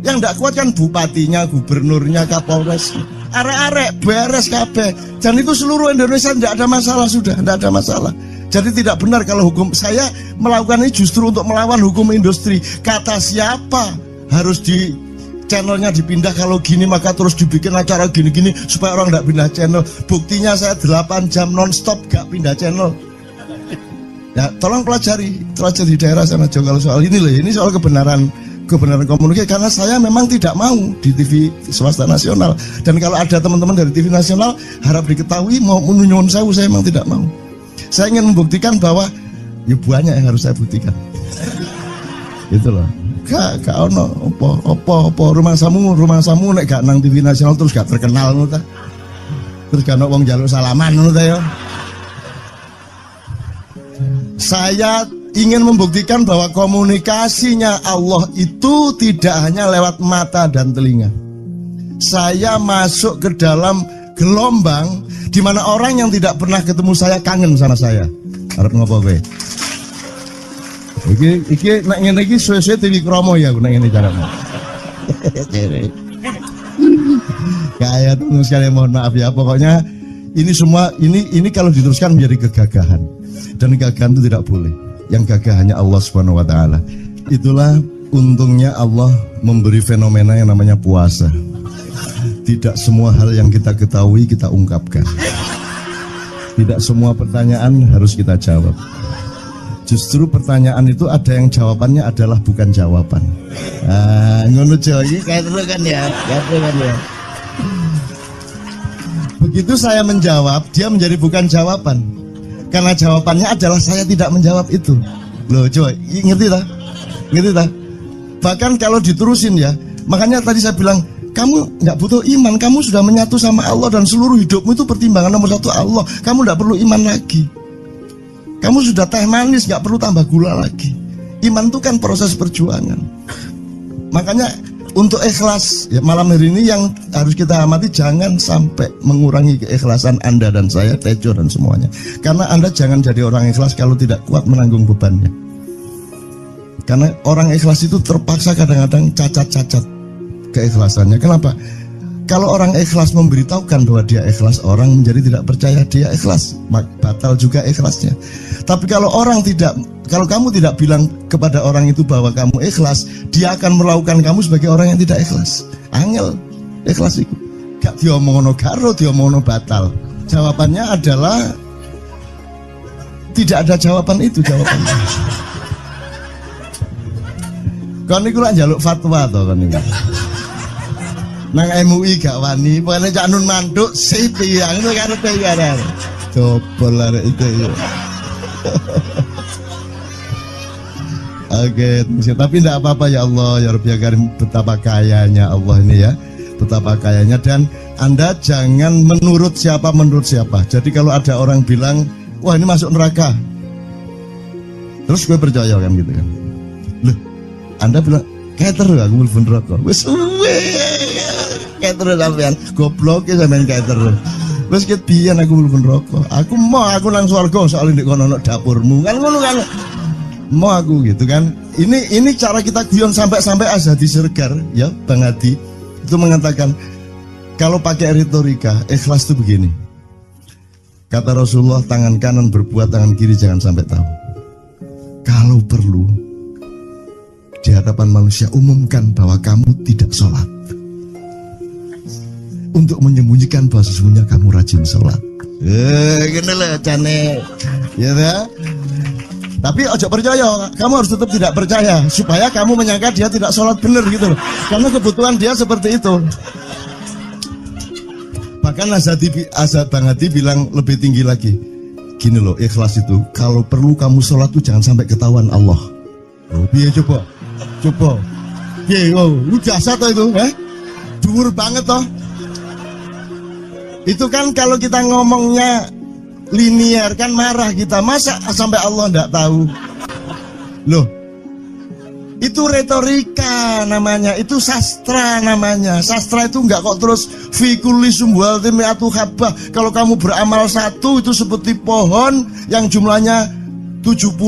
Yang nggak kuat kan bupatinya, gubernurnya, kapolres. Arek-arek beres kabeh. Dan itu seluruh Indonesia tidak ada masalah sudah, tidak ada masalah. Jadi tidak benar kalau hukum saya melakukan ini justru untuk melawan hukum industri. Kata siapa harus di channelnya dipindah, kalau gini maka terus dibikin acara gini-gini supaya orang tidak pindah channel. Buktinya saya 8 jam non-stop gak pindah channel. Ya tolong pelajari di daerah sana juga kalau soal ini loh. Ini soal kebenaran komunikasi, karena saya memang tidak mau di TV swasta nasional. Dan kalau ada teman-teman dari TV nasional harap diketahui mau menyunyun saya memang tidak mau. Saya ingin membuktikan bahwa ya banyak yang harus saya buktikan. Itu loh. Gak ono opo rumah samu nek gak nang TV nasional terus gak terkenal ngono ta. Terus gak ono wong njaluk salaman ngono ta ya. Saya ingin membuktikan bahwa komunikasinya Allah itu tidak hanya lewat mata dan telinga. Saya masuk ke dalam gelombang di mana orang yang tidak pernah ketemu saya kangen sama saya. Arep ngopo kowe? Iki nek ngene iki suwe-suwe TV Kromo ya nek ngene carane. Kayak tuh sekali mohon maaf ya, pokoknya ini semua ini kalau diteruskan menjadi kegagahan. Dan kegagahan itu tidak boleh. Yang gagah hanya Allah Subhanahu wa taala. Itulah untungnya Allah memberi fenomena yang namanya puasa. Tidak semua hal yang kita ketahui kita ungkapkan. Tidak semua pertanyaan harus kita jawab. Justru pertanyaan itu ada yang jawabannya adalah bukan jawaban. Ngono iki kan ya. Begitu saya menjawab, dia menjadi bukan jawaban. Karena jawabannya adalah saya tidak menjawab itu. Loh coba, ngerti tak? Ngerti tak? Bahkan kalau diterusin ya, makanya tadi saya bilang, kamu nggak butuh iman, kamu sudah menyatu sama Allah dan seluruh hidupmu itu pertimbangan nomor 1 Allah. Kamu nggak perlu iman lagi. Kamu sudah teh manis, nggak perlu tambah gula lagi. Iman itu kan proses perjuangan. Makanya untuk ikhlas ya, malam hari ini yang harus kita amati, jangan sampai mengurangi keikhlasan Anda dan saya, Tejo dan semuanya. Karena Anda jangan jadi orang ikhlas kalau tidak kuat menanggung bebannya. Karena orang ikhlas itu terpaksa kadang-kadang cacat-cacat keikhlasannya. Kenapa? Kalau orang ikhlas memberitahukan bahwa dia ikhlas, orang menjadi tidak percaya dia ikhlas, batal juga ikhlasnya. Tapi kalau kamu tidak bilang kepada orang itu bahwa kamu ikhlas, dia akan melakukan kamu sebagai orang yang tidak ikhlas. Angel ikhlas itu. Gak diomongno karo, diomongno batal. Jawabannya adalah tidak ada jawaban itu jawabannya. Kon niku lak njaluk fatwa to kon niku. Nang MUI gak wani, pokoknya Cak Nun manduk sip ya, itu karepe ya. Dobol arek itu ya. Oke, tapi tidak apa-apa ya Allah, ya Rabbi ya Karim, betapa kayanya Allah ini ya, betapa kayanya. Dan Anda jangan menurut siapa. Jadi kalau ada orang bilang, wah ini masuk neraka, terus gue percaya kan gitu kan. Loh, Anda bilang, cater aku mlebu neraka. Wis cater sampean, goblok ya sampean cater. Wis ket biyen aku mlebu neraka. Aku nang swarga soal ndek kono ana dapurmu. Kan ngono kan. Mau aku gitu kan. Ini cara kita guyon sampai Azhadi Siregar ya Bang Hadi itu mengatakan kalau pakai retorika ikhlas itu begini. Kata Rasulullah, tangan kanan berbuat, tangan kiri jangan sampai tahu. Kalau perlu di hadapan manusia umumkan bahwa kamu tidak sholat, untuk menyembunyikan bahwa sesungguhnya kamu rajin sholat. Gini lah cane, ya dah. Tapi ojo percaya, kamu harus tetap tidak percaya supaya kamu menyangka dia tidak sholat benar gitu loh. Karena kebutuhan dia seperti itu. Bahkan Azad Bang Hadi bilang lebih tinggi lagi. Gini loh, ikhlas itu kalau perlu kamu sholat tuh jangan sampai ketahuan Allah. Oh, biar coba. Lu jasa toh itu, Dhuwur banget toh. Itu kan kalau kita ngomongnya linear kan marah kita. Masa sampai Allah enggak tahu? Loh, itu retorika namanya, itu sastra namanya. Sastra itu enggak kok terus fi kulli sumbuhatin mi'atu habbah. Kalau kamu beramal satu itu seperti pohon yang jumlahnya 70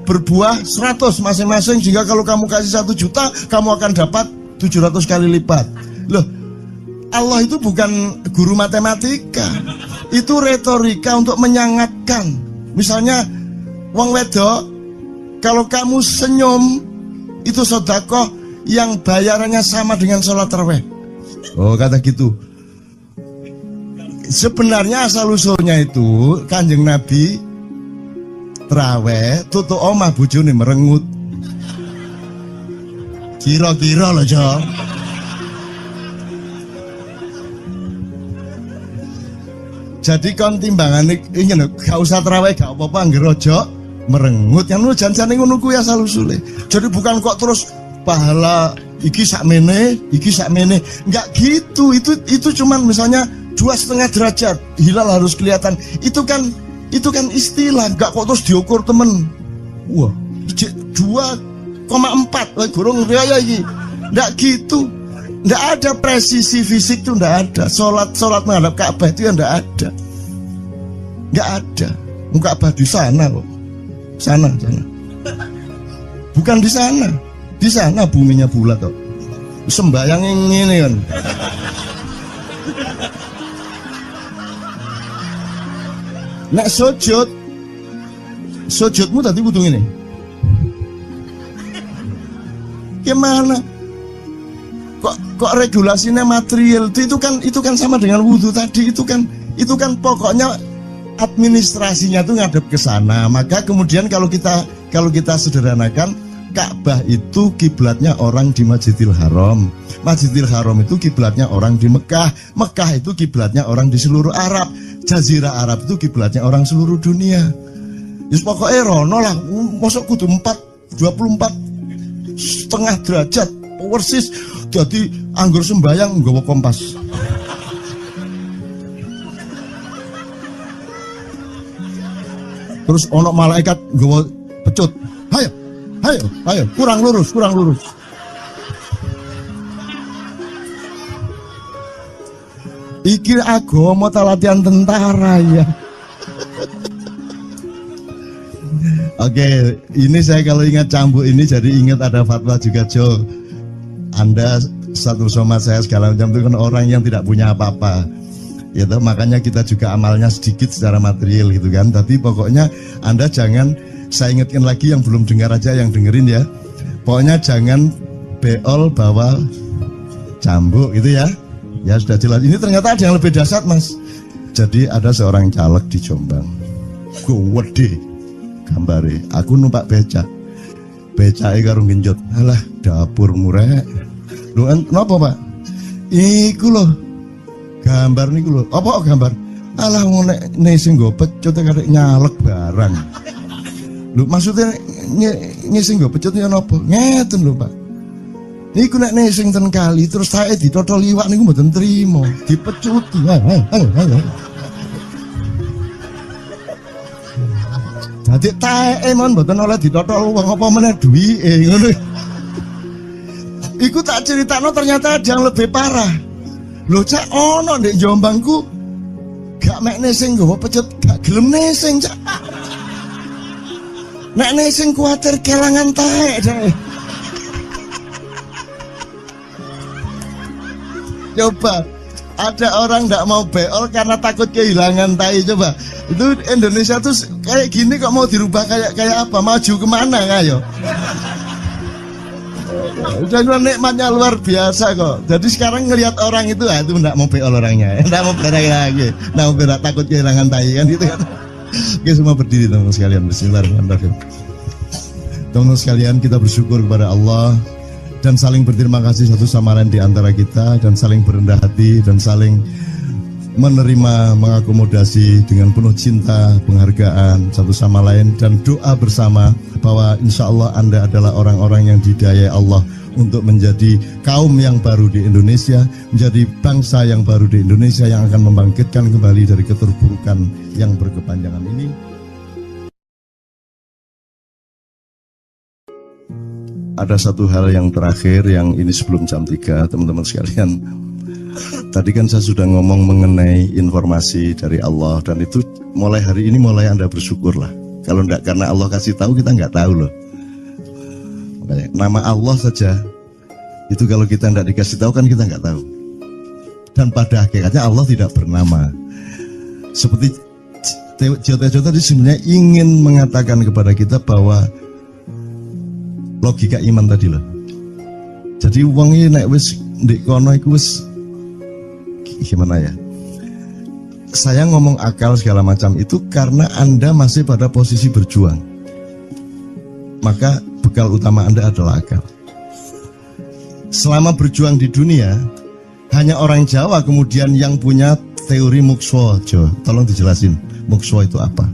berbuah 100 masing-masing. Jika kalau kamu kasih 1 juta, kamu akan dapat 700 kali lipat. Loh, Allah itu bukan guru matematika. Itu retorika untuk menyangatkan. Misalnya, wong wedok, kalau kamu senyum, itu sedekah yang bayarannya sama dengan sholat tarawih. Oh, kata gitu. Sebenarnya asal usulnya itu Kanjeng Nabi traweh tutuk omah bojone merengut. Kira-kira loh, Jo. Jadi kon timbangan ini gak usah traweh gak apa-apa anggere aja merengut yang lu janjane ngono kuwi asal usule. Jadi bukan kok terus pahala iki sakmene, enggak gitu. Itu cuman misalnya 2,5 derajat hilal harus kelihatan. Itu kan istilah, enggak kok terus diukur temen. Wah, 2,4 gorong raya iki. Enggak gitu. Enggak ada presisi fisik tuh, enggak ada. Salat menghadap Ka'bah itu ya enggak ada. Enggak ada. Ka'bah di sana kok. Sana. Bukan di sana. Di sana buminya bulat kok. Sembayang yang ini kan. Nek sujudmu tadi kudu ngene. Gimana? Kok regulasinya material itu kan sama dengan wudhu tadi. Itu kan pokoknya administrasinya tuh ngadep ke sana. Maka kemudian kalau kita sederhanakan, Ka'bah itu kiblatnya orang di Masjidil Haram. Masjidil Haram itu kiblatnya orang di Mekah. Mekah itu kiblatnya orang di seluruh Arab. Jazirah Arab itu kiblatnya orang seluruh dunia. Yus pokoknya rono lah. Masuk kudu 24,5 derajat persis. Jadi anggur sembayang nggawa kompas. Terus ono malaikat nggawa pecut. Ayo, kurang lurus. Iki agama ta latihan tentara ya. Oke, ini saya kalau ingat cambuk ini jadi ingat ada fatwa juga, Jo. Anda satu sama saya segala macam itu kan orang yang tidak punya apa-apa. Ya toh, makanya kita juga amalnya sedikit secara material gitu kan. Tapi pokoknya Anda jangan, saya ingatkan lagi yang belum dengar aja, yang dengerin ya. Pokoknya jangan beol bawa cambuk gitu ya. Ya sudah jelas. Ini ternyata ada yang lebih dahsyat, Mas. Jadi ada seorang caleg di Jombang. Gede gambare. Aku numpak becak. Becake karo genjot. Alah, dapur murek. Lho, napa, Pak? Iku lho. Gambar niku lho. Apa gambar? Alah ngene sing nggo pecut karek nyalek barang. Lho, maksudnya ngising nggo pecut ya napa? Ngeten lho, Pak. Niku nek nesing ten kali terus sae ditotol liwak niku mboten trimo, dipecuti. Dadi tae mon mboten oleh ditotol wong apa meneh duwike ngono. Iku tak critakno ternyata ada yang lebih parah. Lho cak ono ndek Jombangku gak mek nesing nggawa pecut, gak gelem nesing cak. Nek nesing kuwatir kelangan tae cak. Coba ada orang nggak mau beol karena takut kehilangan tai. Coba itu Indonesia tuh kayak gini kok mau dirubah kayak apa? Maju kemana ayo? Udah nikmatnya luar biasa kok. Jadi sekarang ngelihat orang itu itu nggak mau beol orangnya, nggak mau berak lagi, nggak mau berak, takut kehilangan tai kan gitu kan? Oke, semua berdiri teman-teman sekalian. Bismillahirrahmanirrahim. Teman-teman sekalian, kita bersyukur kepada Allah dan saling berterima kasih satu sama lain di antara kita, dan saling berendah hati dan saling menerima, mengakomodasi dengan penuh cinta, penghargaan satu sama lain, dan doa bersama bahwa insya Allah Anda adalah orang-orang yang didayai Allah untuk menjadi kaum yang baru di Indonesia, menjadi bangsa yang baru di Indonesia yang akan membangkitkan kembali dari keterpurukan yang berkepanjangan ini. Ada satu hal yang terakhir yang ini sebelum jam 3, teman-teman sekalian. Tadi kan saya sudah ngomong mengenai informasi dari Allah, dan itu mulai hari ini mulai Anda bersyukurlah. Kalau enggak karena Allah kasih tahu, kita enggak tahu loh. Makanya, nama Allah saja itu kalau kita enggak dikasih tahu kan kita enggak tahu. Dan pada hakikatnya Allah tidak bernama. Seperti Tejo tadi sebenarnya ingin mengatakan kepada kita bahwa logika iman tadi loh. Jadi wong iki nek wis ndek kono iku wis gimana ya? Saya ngomong akal segala macam itu karena Anda masih pada posisi berjuang. Maka bekal utama Anda adalah akal. Selama berjuang di dunia, hanya orang Jawa kemudian yang punya teori mukswa. Tolong dijelasin, mukswa itu apa?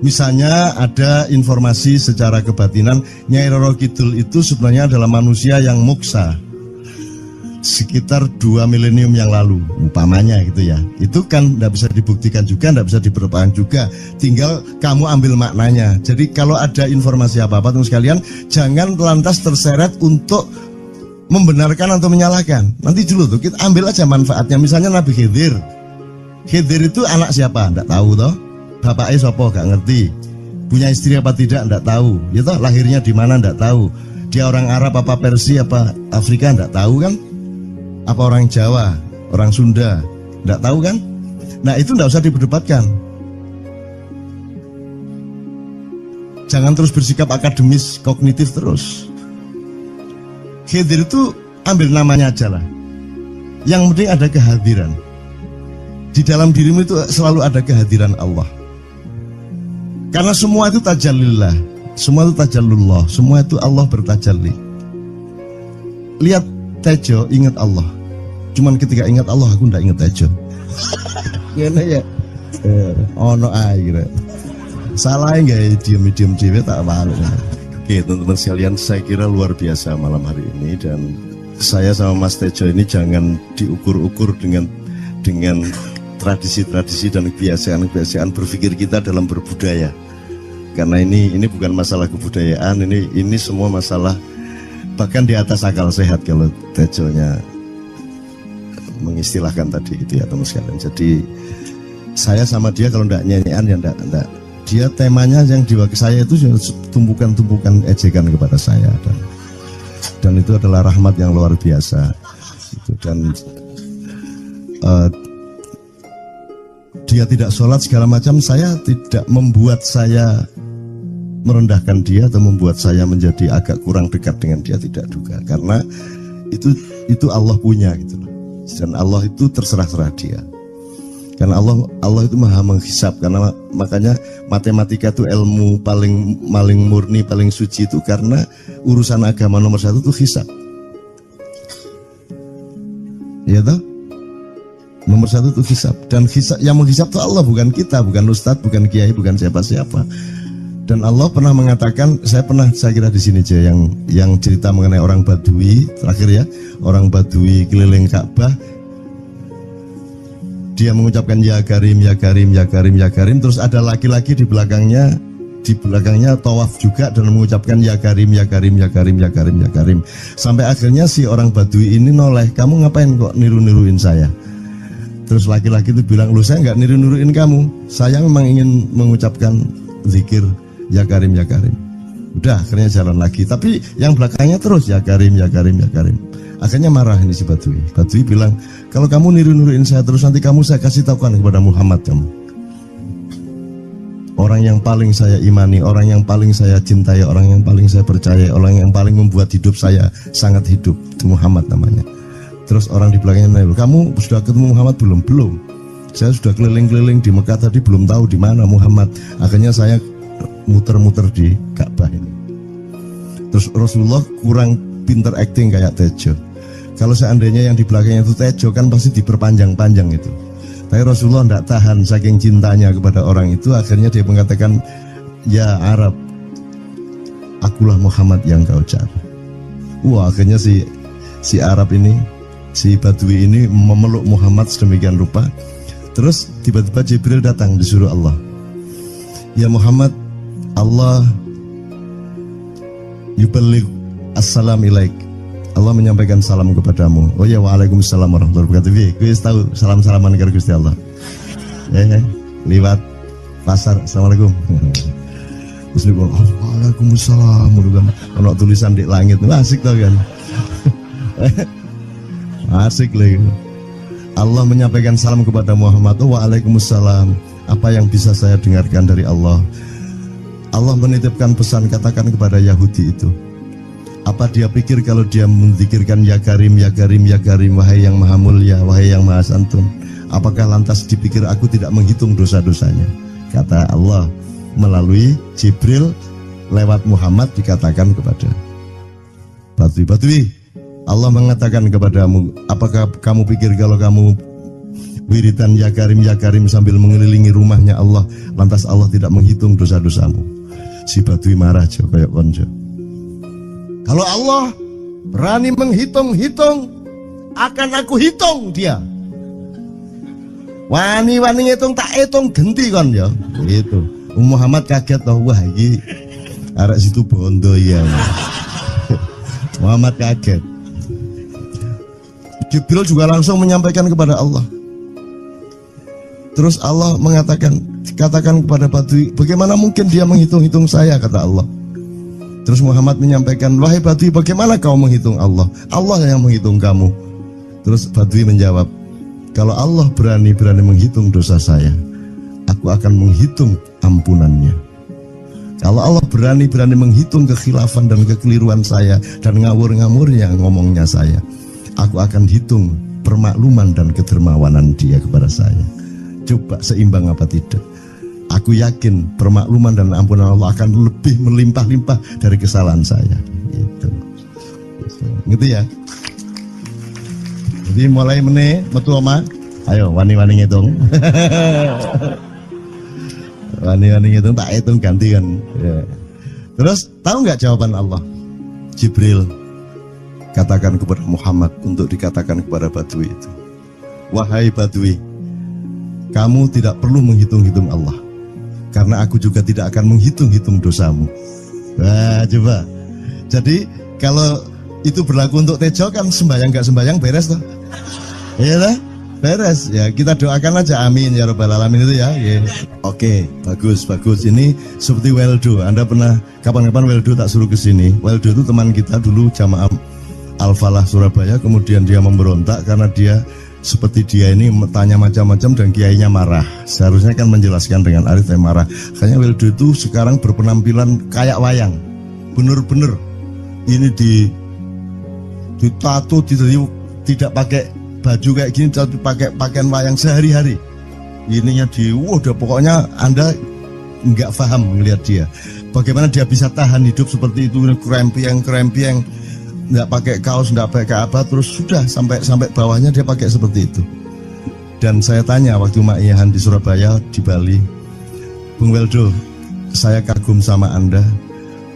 Misalnya ada informasi secara kebatinan Nyai Roro Kidul itu sebenarnya adalah manusia yang muksa sekitar 2 milenium yang lalu, umpamanya gitu ya. Itu kan tidak bisa dibuktikan juga, tidak bisa diperpanjang juga. Tinggal kamu ambil maknanya. Jadi kalau ada informasi apa-apa teman sekalian, jangan lantas terseret untuk membenarkan atau menyalahkan. Nanti dulu tuh kita ambil aja manfaatnya. Misalnya Nabi Khidir. Khidir itu anak siapa? Tidak tahu toh. Bapaknya sopo gak ngerti. Punya istri apa tidak? Tidak tahu. Ya toh, lahirnya di mana? Tidak tahu. Dia orang Arab apa Persia apa Afrika? Tidak tahu kan? Apa orang Jawa, orang Sunda, tidak tahu kan? Nah itu tidak usah diperdebatkan. Jangan terus bersikap akademis, kognitif terus. Khidir itu ambil namanya aja lah. Yang penting ada kehadiran. Di dalam dirimu itu selalu ada kehadiran Allah. Karena semua itu tajallillah, semua itu tajallullah, semua itu Allah bertajalli. Lihat Tejo ingat Allah. Cuman ketika ingat Allah aku ndak ingat Tejo. Gimana ya? Ono ae. Salah enggak diem cewek tak malu. Oke teman-teman sekalian, saya kira luar biasa malam hari ini, dan saya sama Mas Tejo ini jangan diukur-ukur dengan tradisi-tradisi dan kebiasaan-kebiasaan berpikir kita dalam berbudaya. Karena ini bukan masalah kebudayaan, ini semua masalah bahkan di atas akal sehat kalau Tejonya mengistilahkan tadi itu ya teman sekalian. Jadi saya sama dia kalau ndak nyanyian ya ndak. Dia temanya yang diwakili saya itu tumpukan-tumpukan ejekan kepada saya, dan itu adalah rahmat yang luar biasa. Dan dia tidak sholat segala macam, saya tidak membuat saya merendahkan dia atau membuat saya menjadi agak kurang dekat dengan dia, tidak juga, karena itu Allah punya gitu loh. Dan Allah itu terserah-serah dia. Karena Allah itu maha menghisap, karena makanya matematika itu ilmu paling murni, paling suci itu karena urusan agama nomor 1 itu hisap. Ya toh? Nomor 1 itu hisap, dan hisap, yang menghisap itu Allah, bukan kita, bukan ustadz, bukan kiai, bukan siapa-siapa. Dan Allah pernah mengatakan, saya kira di sini aja yang cerita mengenai orang Badui terakhir ya, orang Badui keliling Ka'bah, dia mengucapkan ya Karim, ya Karim, ya Karim, ya Karim, terus ada laki-laki di belakangnya tawaf juga dan mengucapkan ya Karim, ya Karim, ya Karim, ya Karim, ya Karim, sampai akhirnya si orang Badui ini noleh, kamu ngapain kok niru-niruin saya? Terus laki-laki itu bilang, lu saya nggak niru-niruin kamu, saya memang ingin mengucapkan zikir ya Karim, ya Karim. Udah akhirnya jalan lagi, tapi yang belakangnya terus ya Karim, ya Karim, ya Karim. Akhirnya marah ini si Badui. Badui bilang, kalau kamu niru-niruin saya terus, nanti saya kasih tahukan kepada Muhammad kamu. Orang yang paling saya imani, orang yang paling saya cintai, orang yang paling saya percaya, orang yang paling membuat hidup saya sangat hidup, itu Muhammad namanya. Terus orang di belakangnya nanya, kamu sudah ketemu Muhammad belum? Belum. Saya sudah keliling-keliling di Mekah tadi, belum tahu di mana Muhammad. Akhirnya saya muter-muter di Ka'bah ini. Terus Rasulullah kurang pinter acting kayak Tejo. Kalau seandainya yang di belakangnya itu tejo kan pasti diperpanjang-panjang itu. Tapi Rasulullah tidak tahan saking cintanya kepada orang itu, akhirnya dia mengatakan, ya Arab, akulah Muhammad yang kau cari. Wah, akhirnya si Arab ini, si Badui ini memeluk Muhammad sedemikian rupa. Terus tiba-tiba Jibril datang disuruh Allah, ya Muhammad, Allah yuballigh assalam ilaik, Allah menyampaikan salam kepadamu. Oh ya, waalaikumsalam warahmatullahi wabarakatuh. Gue tahu salam-salaman karo Gusti Allah. Liwat pasar, assalamualaikum. Terus dia bilang, oh, waalaikumsalam. Ono tulisan di langit, asik tau kan? Asik lagi. Allah menyampaikan salam kepada Muhammad. Oh, waalaikumsalam. Apa yang bisa saya dengarkan dari Allah? Allah menitipkan pesan, katakan kepada Yahudi itu. Apa dia pikir kalau dia menzikirkan ya Karim, ya Karim, ya Karim, wahai yang maha mulia, wahai yang maha santun, apakah lantas dipikir aku tidak menghitung dosa-dosanya? Kata Allah melalui Jibril lewat Muhammad dikatakan kepada Badui, Allah mengatakan kepadamu, apakah kamu pikir kalau kamu wiridan ya Karim sambil mengelilingi rumahnya Allah, lantas Allah tidak menghitung dosa-dosamu? Si Badui marah jo kayak konjo. Kalau Allah berani menghitung-hitung, akan aku hitung dia. Wani-wani ngitung tak hitung genti kon ya. Gitu. Muhammad kaget toh, wah iki arek situ bondo ya. Muhammad kaget. Jibril juga langsung menyampaikan kepada Allah. Terus Allah mengatakan, katakan kepada Badui, bagaimana mungkin dia menghitung-hitung saya, kata Allah. Terus Muhammad menyampaikan, wahai Badui, bagaimana kau menghitung Allah? Allah yang menghitung kamu. Terus Badui menjawab, kalau Allah berani menghitung dosa saya, aku akan menghitung ampunannya. Kalau Allah berani menghitung kekhilafan dan kekeliruan saya dan ngawur-ngawurnya ngomongnya saya, aku akan hitung permakluman dan kedermawanan dia kepada saya. Coba seimbang apa tidak? Aku yakin permakluman dan ampunan Allah akan lebih melimpah-limpah dari kesalahan saya. Gitu. Gitu ya. Jadi mulai metu oma. Ayo wani-wani ngitung. Wani-wani ngitung tak hitung gantian. Ya. Terus tahu nggak jawaban Allah? Jibril katakan kepada Muhammad untuk dikatakan kepada Badui itu. Wahai Badui, kamu tidak perlu menghitung-hitung Allah, karena aku juga tidak akan menghitung-hitung dosamu. Wah, coba. Jadi kalau itu berlaku untuk tejo kan sembahyang gak sembahyang beres toh? Iya lah, beres. Ya kita doakan aja amin ya rabbal alamin itu ya. Oke, bagus. Ini seperti Weldo. Anda pernah kapan-kapan Weldo tak suruh ke sini. Weldo itu teman kita dulu jamaah Al-Falah Surabaya, kemudian dia memberontak karena dia seperti dia ini tanya macam-macam dan kiainya marah. Seharusnya kan menjelaskan dengan arif yang marah. Kayaknya Weldo itu sekarang berpenampilan kayak wayang. Bener-bener ini ditato, tidak pakai baju kayak gini, tapi pakai pakaian wayang sehari-hari. Ininya udah pokoknya Anda nggak paham melihat dia. Bagaimana dia bisa tahan hidup seperti itu, krempieng, nggak pakai kaos, nggak pakai apa, terus sudah sampai bawahnya dia pakai seperti itu. Dan saya tanya waktu Ma'iyahan di Surabaya, di Bali, Bung Weldo, saya kagum sama Anda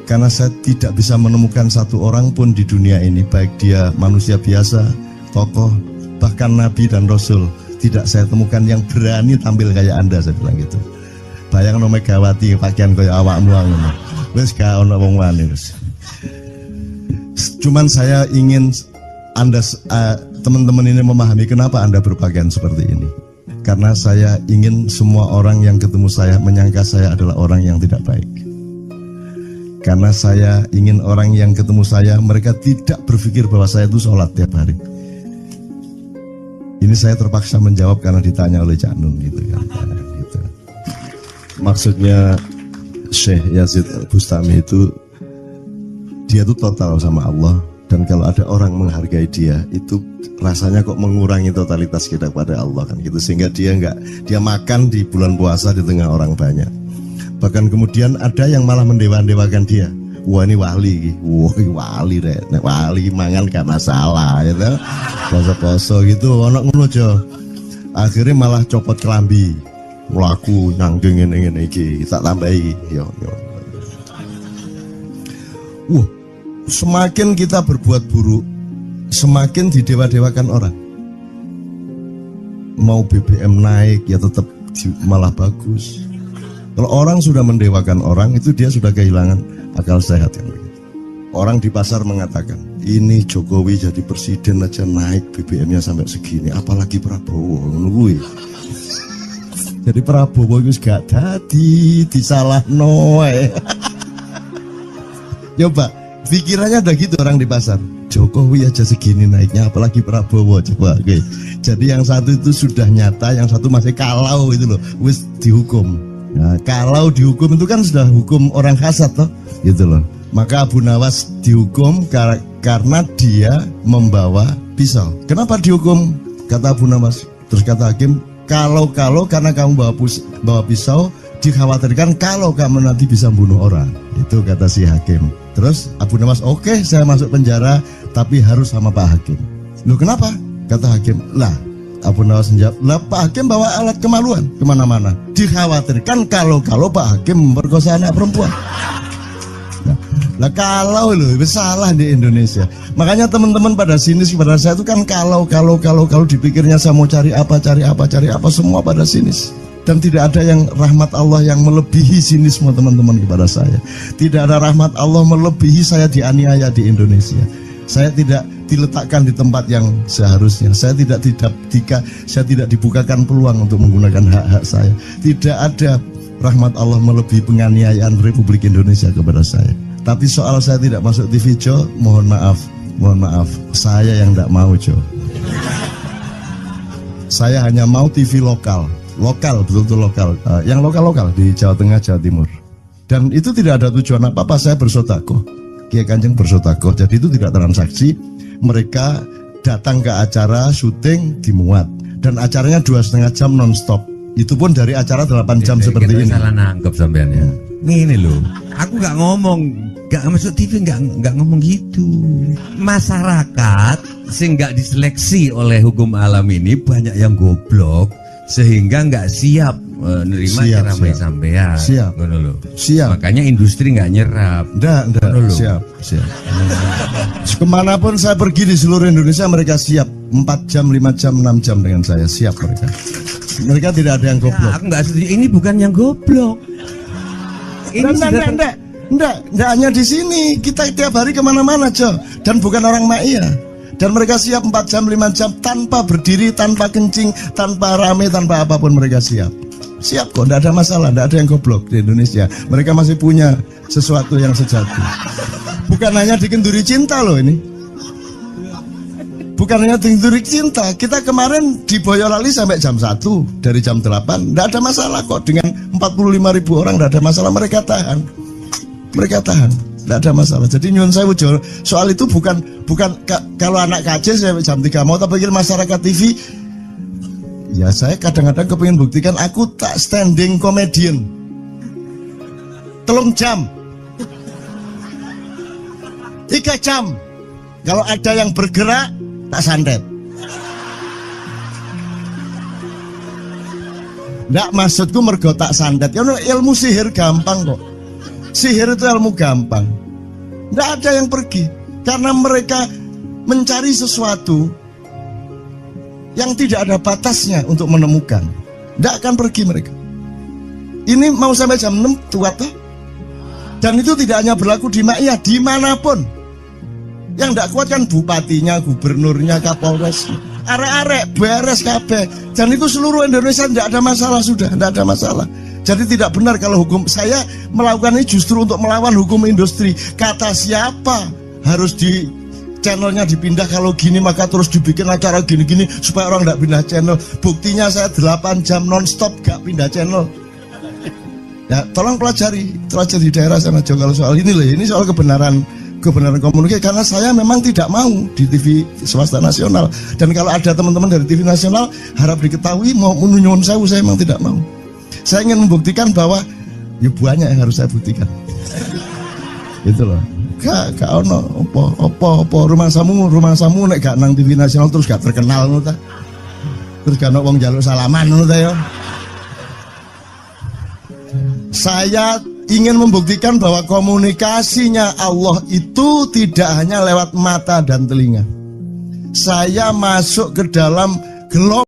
karena saya tidak bisa menemukan satu orang pun di dunia ini, baik dia manusia biasa, tokoh, bahkan Nabi dan Rasul, tidak saya temukan yang berani tampil kayak Anda. Saya bilang gitu. Bayang no Megawati pakaian kayak awakmu ngono. Wis gak ono wong wani wis. Cuman saya ingin Anda teman-teman ini memahami kenapa Anda berpakaian seperti ini. Karena saya ingin semua orang yang ketemu saya menyangka saya adalah orang yang tidak baik. Karena saya ingin orang yang ketemu saya, mereka tidak berpikir bahwa saya itu sholat tiap hari. Ini saya terpaksa menjawab karena ditanya oleh Cak Nun gitu kan. Gitu. Maksudnya Syekh Yazid Bustami itu, dia itu total sama Allah, dan kalau ada orang menghargai dia itu rasanya kok mengurangi totalitas kita kepada Allah kan gitu, sehingga dia makan di bulan puasa di tengah orang banyak. Bahkan kemudian ada yang malah mendewa-dewakan dia. wah ini wali, wah ini wali deh, nek wali mangan gak masalah, gitu, poso-poso gitu, ono ngono jo. Akhirnya malah copot kelambi, melaku nyanggeng ini iki, tak tambahi, yo. Wah, semakin kita berbuat buruk, semakin didewa-dewakan orang. Mau BBM naik ya tetap malah bagus. Kalau orang sudah mendewakan orang, itu dia sudah kehilangan akal sehat kan begitu. Orang di pasar mengatakan, ini Jokowi jadi presiden aja naik BBM-nya sampai segini, apalagi Prabowo nungguin. Jadi Prabowo itu gak tadi disalah noe. Coba pikirannya udah gitu orang di pasar. Jokowi aja segini naiknya, apalagi Prabowo coba. Oke. Jadi yang satu itu sudah nyata, yang satu masih kalau itu loh, wis dihukum. Nah, kalau dihukum itu kan sudah hukum orang kasat toh, gitu loh. Maka Abu Nawas dihukum karena dia membawa pisau. Kenapa dihukum? Kata Abu Nawas. Terus kata hakim, kalau karena kamu bawa pisau, dikhawatirkan kalau kamu nanti bisa bunuh orang. Itu kata si hakim. Terus Abu Nawas, oke, saya masuk penjara, tapi harus sama Pak Hakim. Loh kenapa? Kata hakim, lah Abu Nawas menjawab, lah Pak Hakim bawa alat kemaluan kemana-mana. Dikhawatirkan kalau Pak Hakim memperkosa anak perempuan. Nah kalau loh, salah di Indonesia. Makanya teman-teman pada sinis pada saya itu kan kalau dipikirnya saya mau cari apa, semua pada sinis. Dan tidak ada yang rahmat Allah yang melebihi sinisme teman-teman kepada saya. Tidak ada rahmat Allah melebihi saya dianiaya di Indonesia. Saya tidak diletakkan di tempat yang seharusnya. Saya tidak dibukakan peluang untuk menggunakan hak-hak saya. Tidak ada rahmat Allah melebihi penganiayaan Republik Indonesia kepada saya. Tapi soal saya tidak masuk TV Jo, mohon maaf, saya yang tidak mau Jo. Saya hanya mau TV lokal, betul-betul lokal, yang lokal di Jawa Tengah, Jawa Timur. Dan itu tidak ada tujuan apa-apa, saya bersodakoh. Kiai Kanjeng bersodakoh, jadi itu tidak transaksi. Mereka datang ke acara syuting dimuat, dan acaranya 2,5 jam non-stop. Itu pun dari acara 8 jam seperti ini. Salah nangkep sampean ya. Ini loh, aku nggak ngomong, nggak masuk TV, nggak ngomong gitu. Masyarakat sing nggak diseleksi oleh hukum alam ini banyak yang goblok sehingga nggak siap menerima ceramah sampean. Siap. Makanya industri nggak nyerap. Nggak. Siap. Kemanapun saya pergi di seluruh Indonesia mereka siap. 4 jam, 5 jam, 6 jam dengan saya siap mereka. Mereka tidak ada yang goblok. Ya, aku nggak setuju. Ini bukan yang goblok. Enggak hanya di sini. Kita tiap hari kemana-mana, Jo. Dan bukan orang Ma'iyah. Dan mereka siap 4 jam, 5 jam tanpa berdiri, tanpa kencing, tanpa rame, tanpa apapun mereka siap. Siap kok, tidak ada masalah, tidak ada yang goblok di Indonesia. Mereka masih punya sesuatu yang sejati. Bukan hanya dikenduri cinta loh ini. Bukan hanya dikenduri cinta. Kita kemarin di Boyolali sampai jam 1, dari jam 8. Tidak ada masalah kok, dengan 45.000 orang tidak ada masalah, mereka tahan. Tidak ada masalah. Jadi nyuwun sewu soal itu bukan kalau anak KJ sampai jam 3 mau tak pikir masyarakat TV. Ya saya kadang-kadang kepingin buktikan aku tak standing comedian 3 jam 3 jam. Kalau ada yang bergerak tak santet. Nggak, maksudku mergo tak santet. Ya ilmu sihir gampang kok. Sihir itu ilmu gampang. Nggak ada yang pergi karena mereka mencari sesuatu yang tidak ada batasnya untuk menemukan. Nggak akan pergi mereka. Ini mau sampai jam 6 tuat toh. Dan itu tidak hanya berlaku di Ma'iyah, dimanapun. Yang nggak kuat kan bupatinya, gubernurnya, kapolres, arek-arek beres kabeh. Dan itu seluruh Indonesia tidak ada masalah sudah, tidak ada masalah. Jadi tidak benar kalau hukum saya melakukan ini justru untuk melawan hukum industri. Kata siapa harus di channelnya dipindah, kalau gini maka terus dibikin acara gini-gini supaya orang tidak pindah channel. Buktinya saya 8 jam non-stop gak pindah channel. Ya tolong pelajari di daerah sana juga kalau soal ini loh. Ini soal kebenaran komunikasi, karena saya memang tidak mau di TV swasta nasional. Dan kalau ada teman-teman dari TV nasional harap diketahui mau menyunyun saya memang tidak mau. Saya ingin membuktikan bahwa ya banyak yang harus saya buktikan. Gitu loh. Gak ono apa rumah samu nek gak nang TV nasional terus gak terkenal ngono ta. Terus gak ono wong njaluk salaman ngono ta ya. Saya ingin membuktikan bahwa komunikasinya Allah itu tidak hanya lewat mata dan telinga. Saya masuk ke dalam gelombang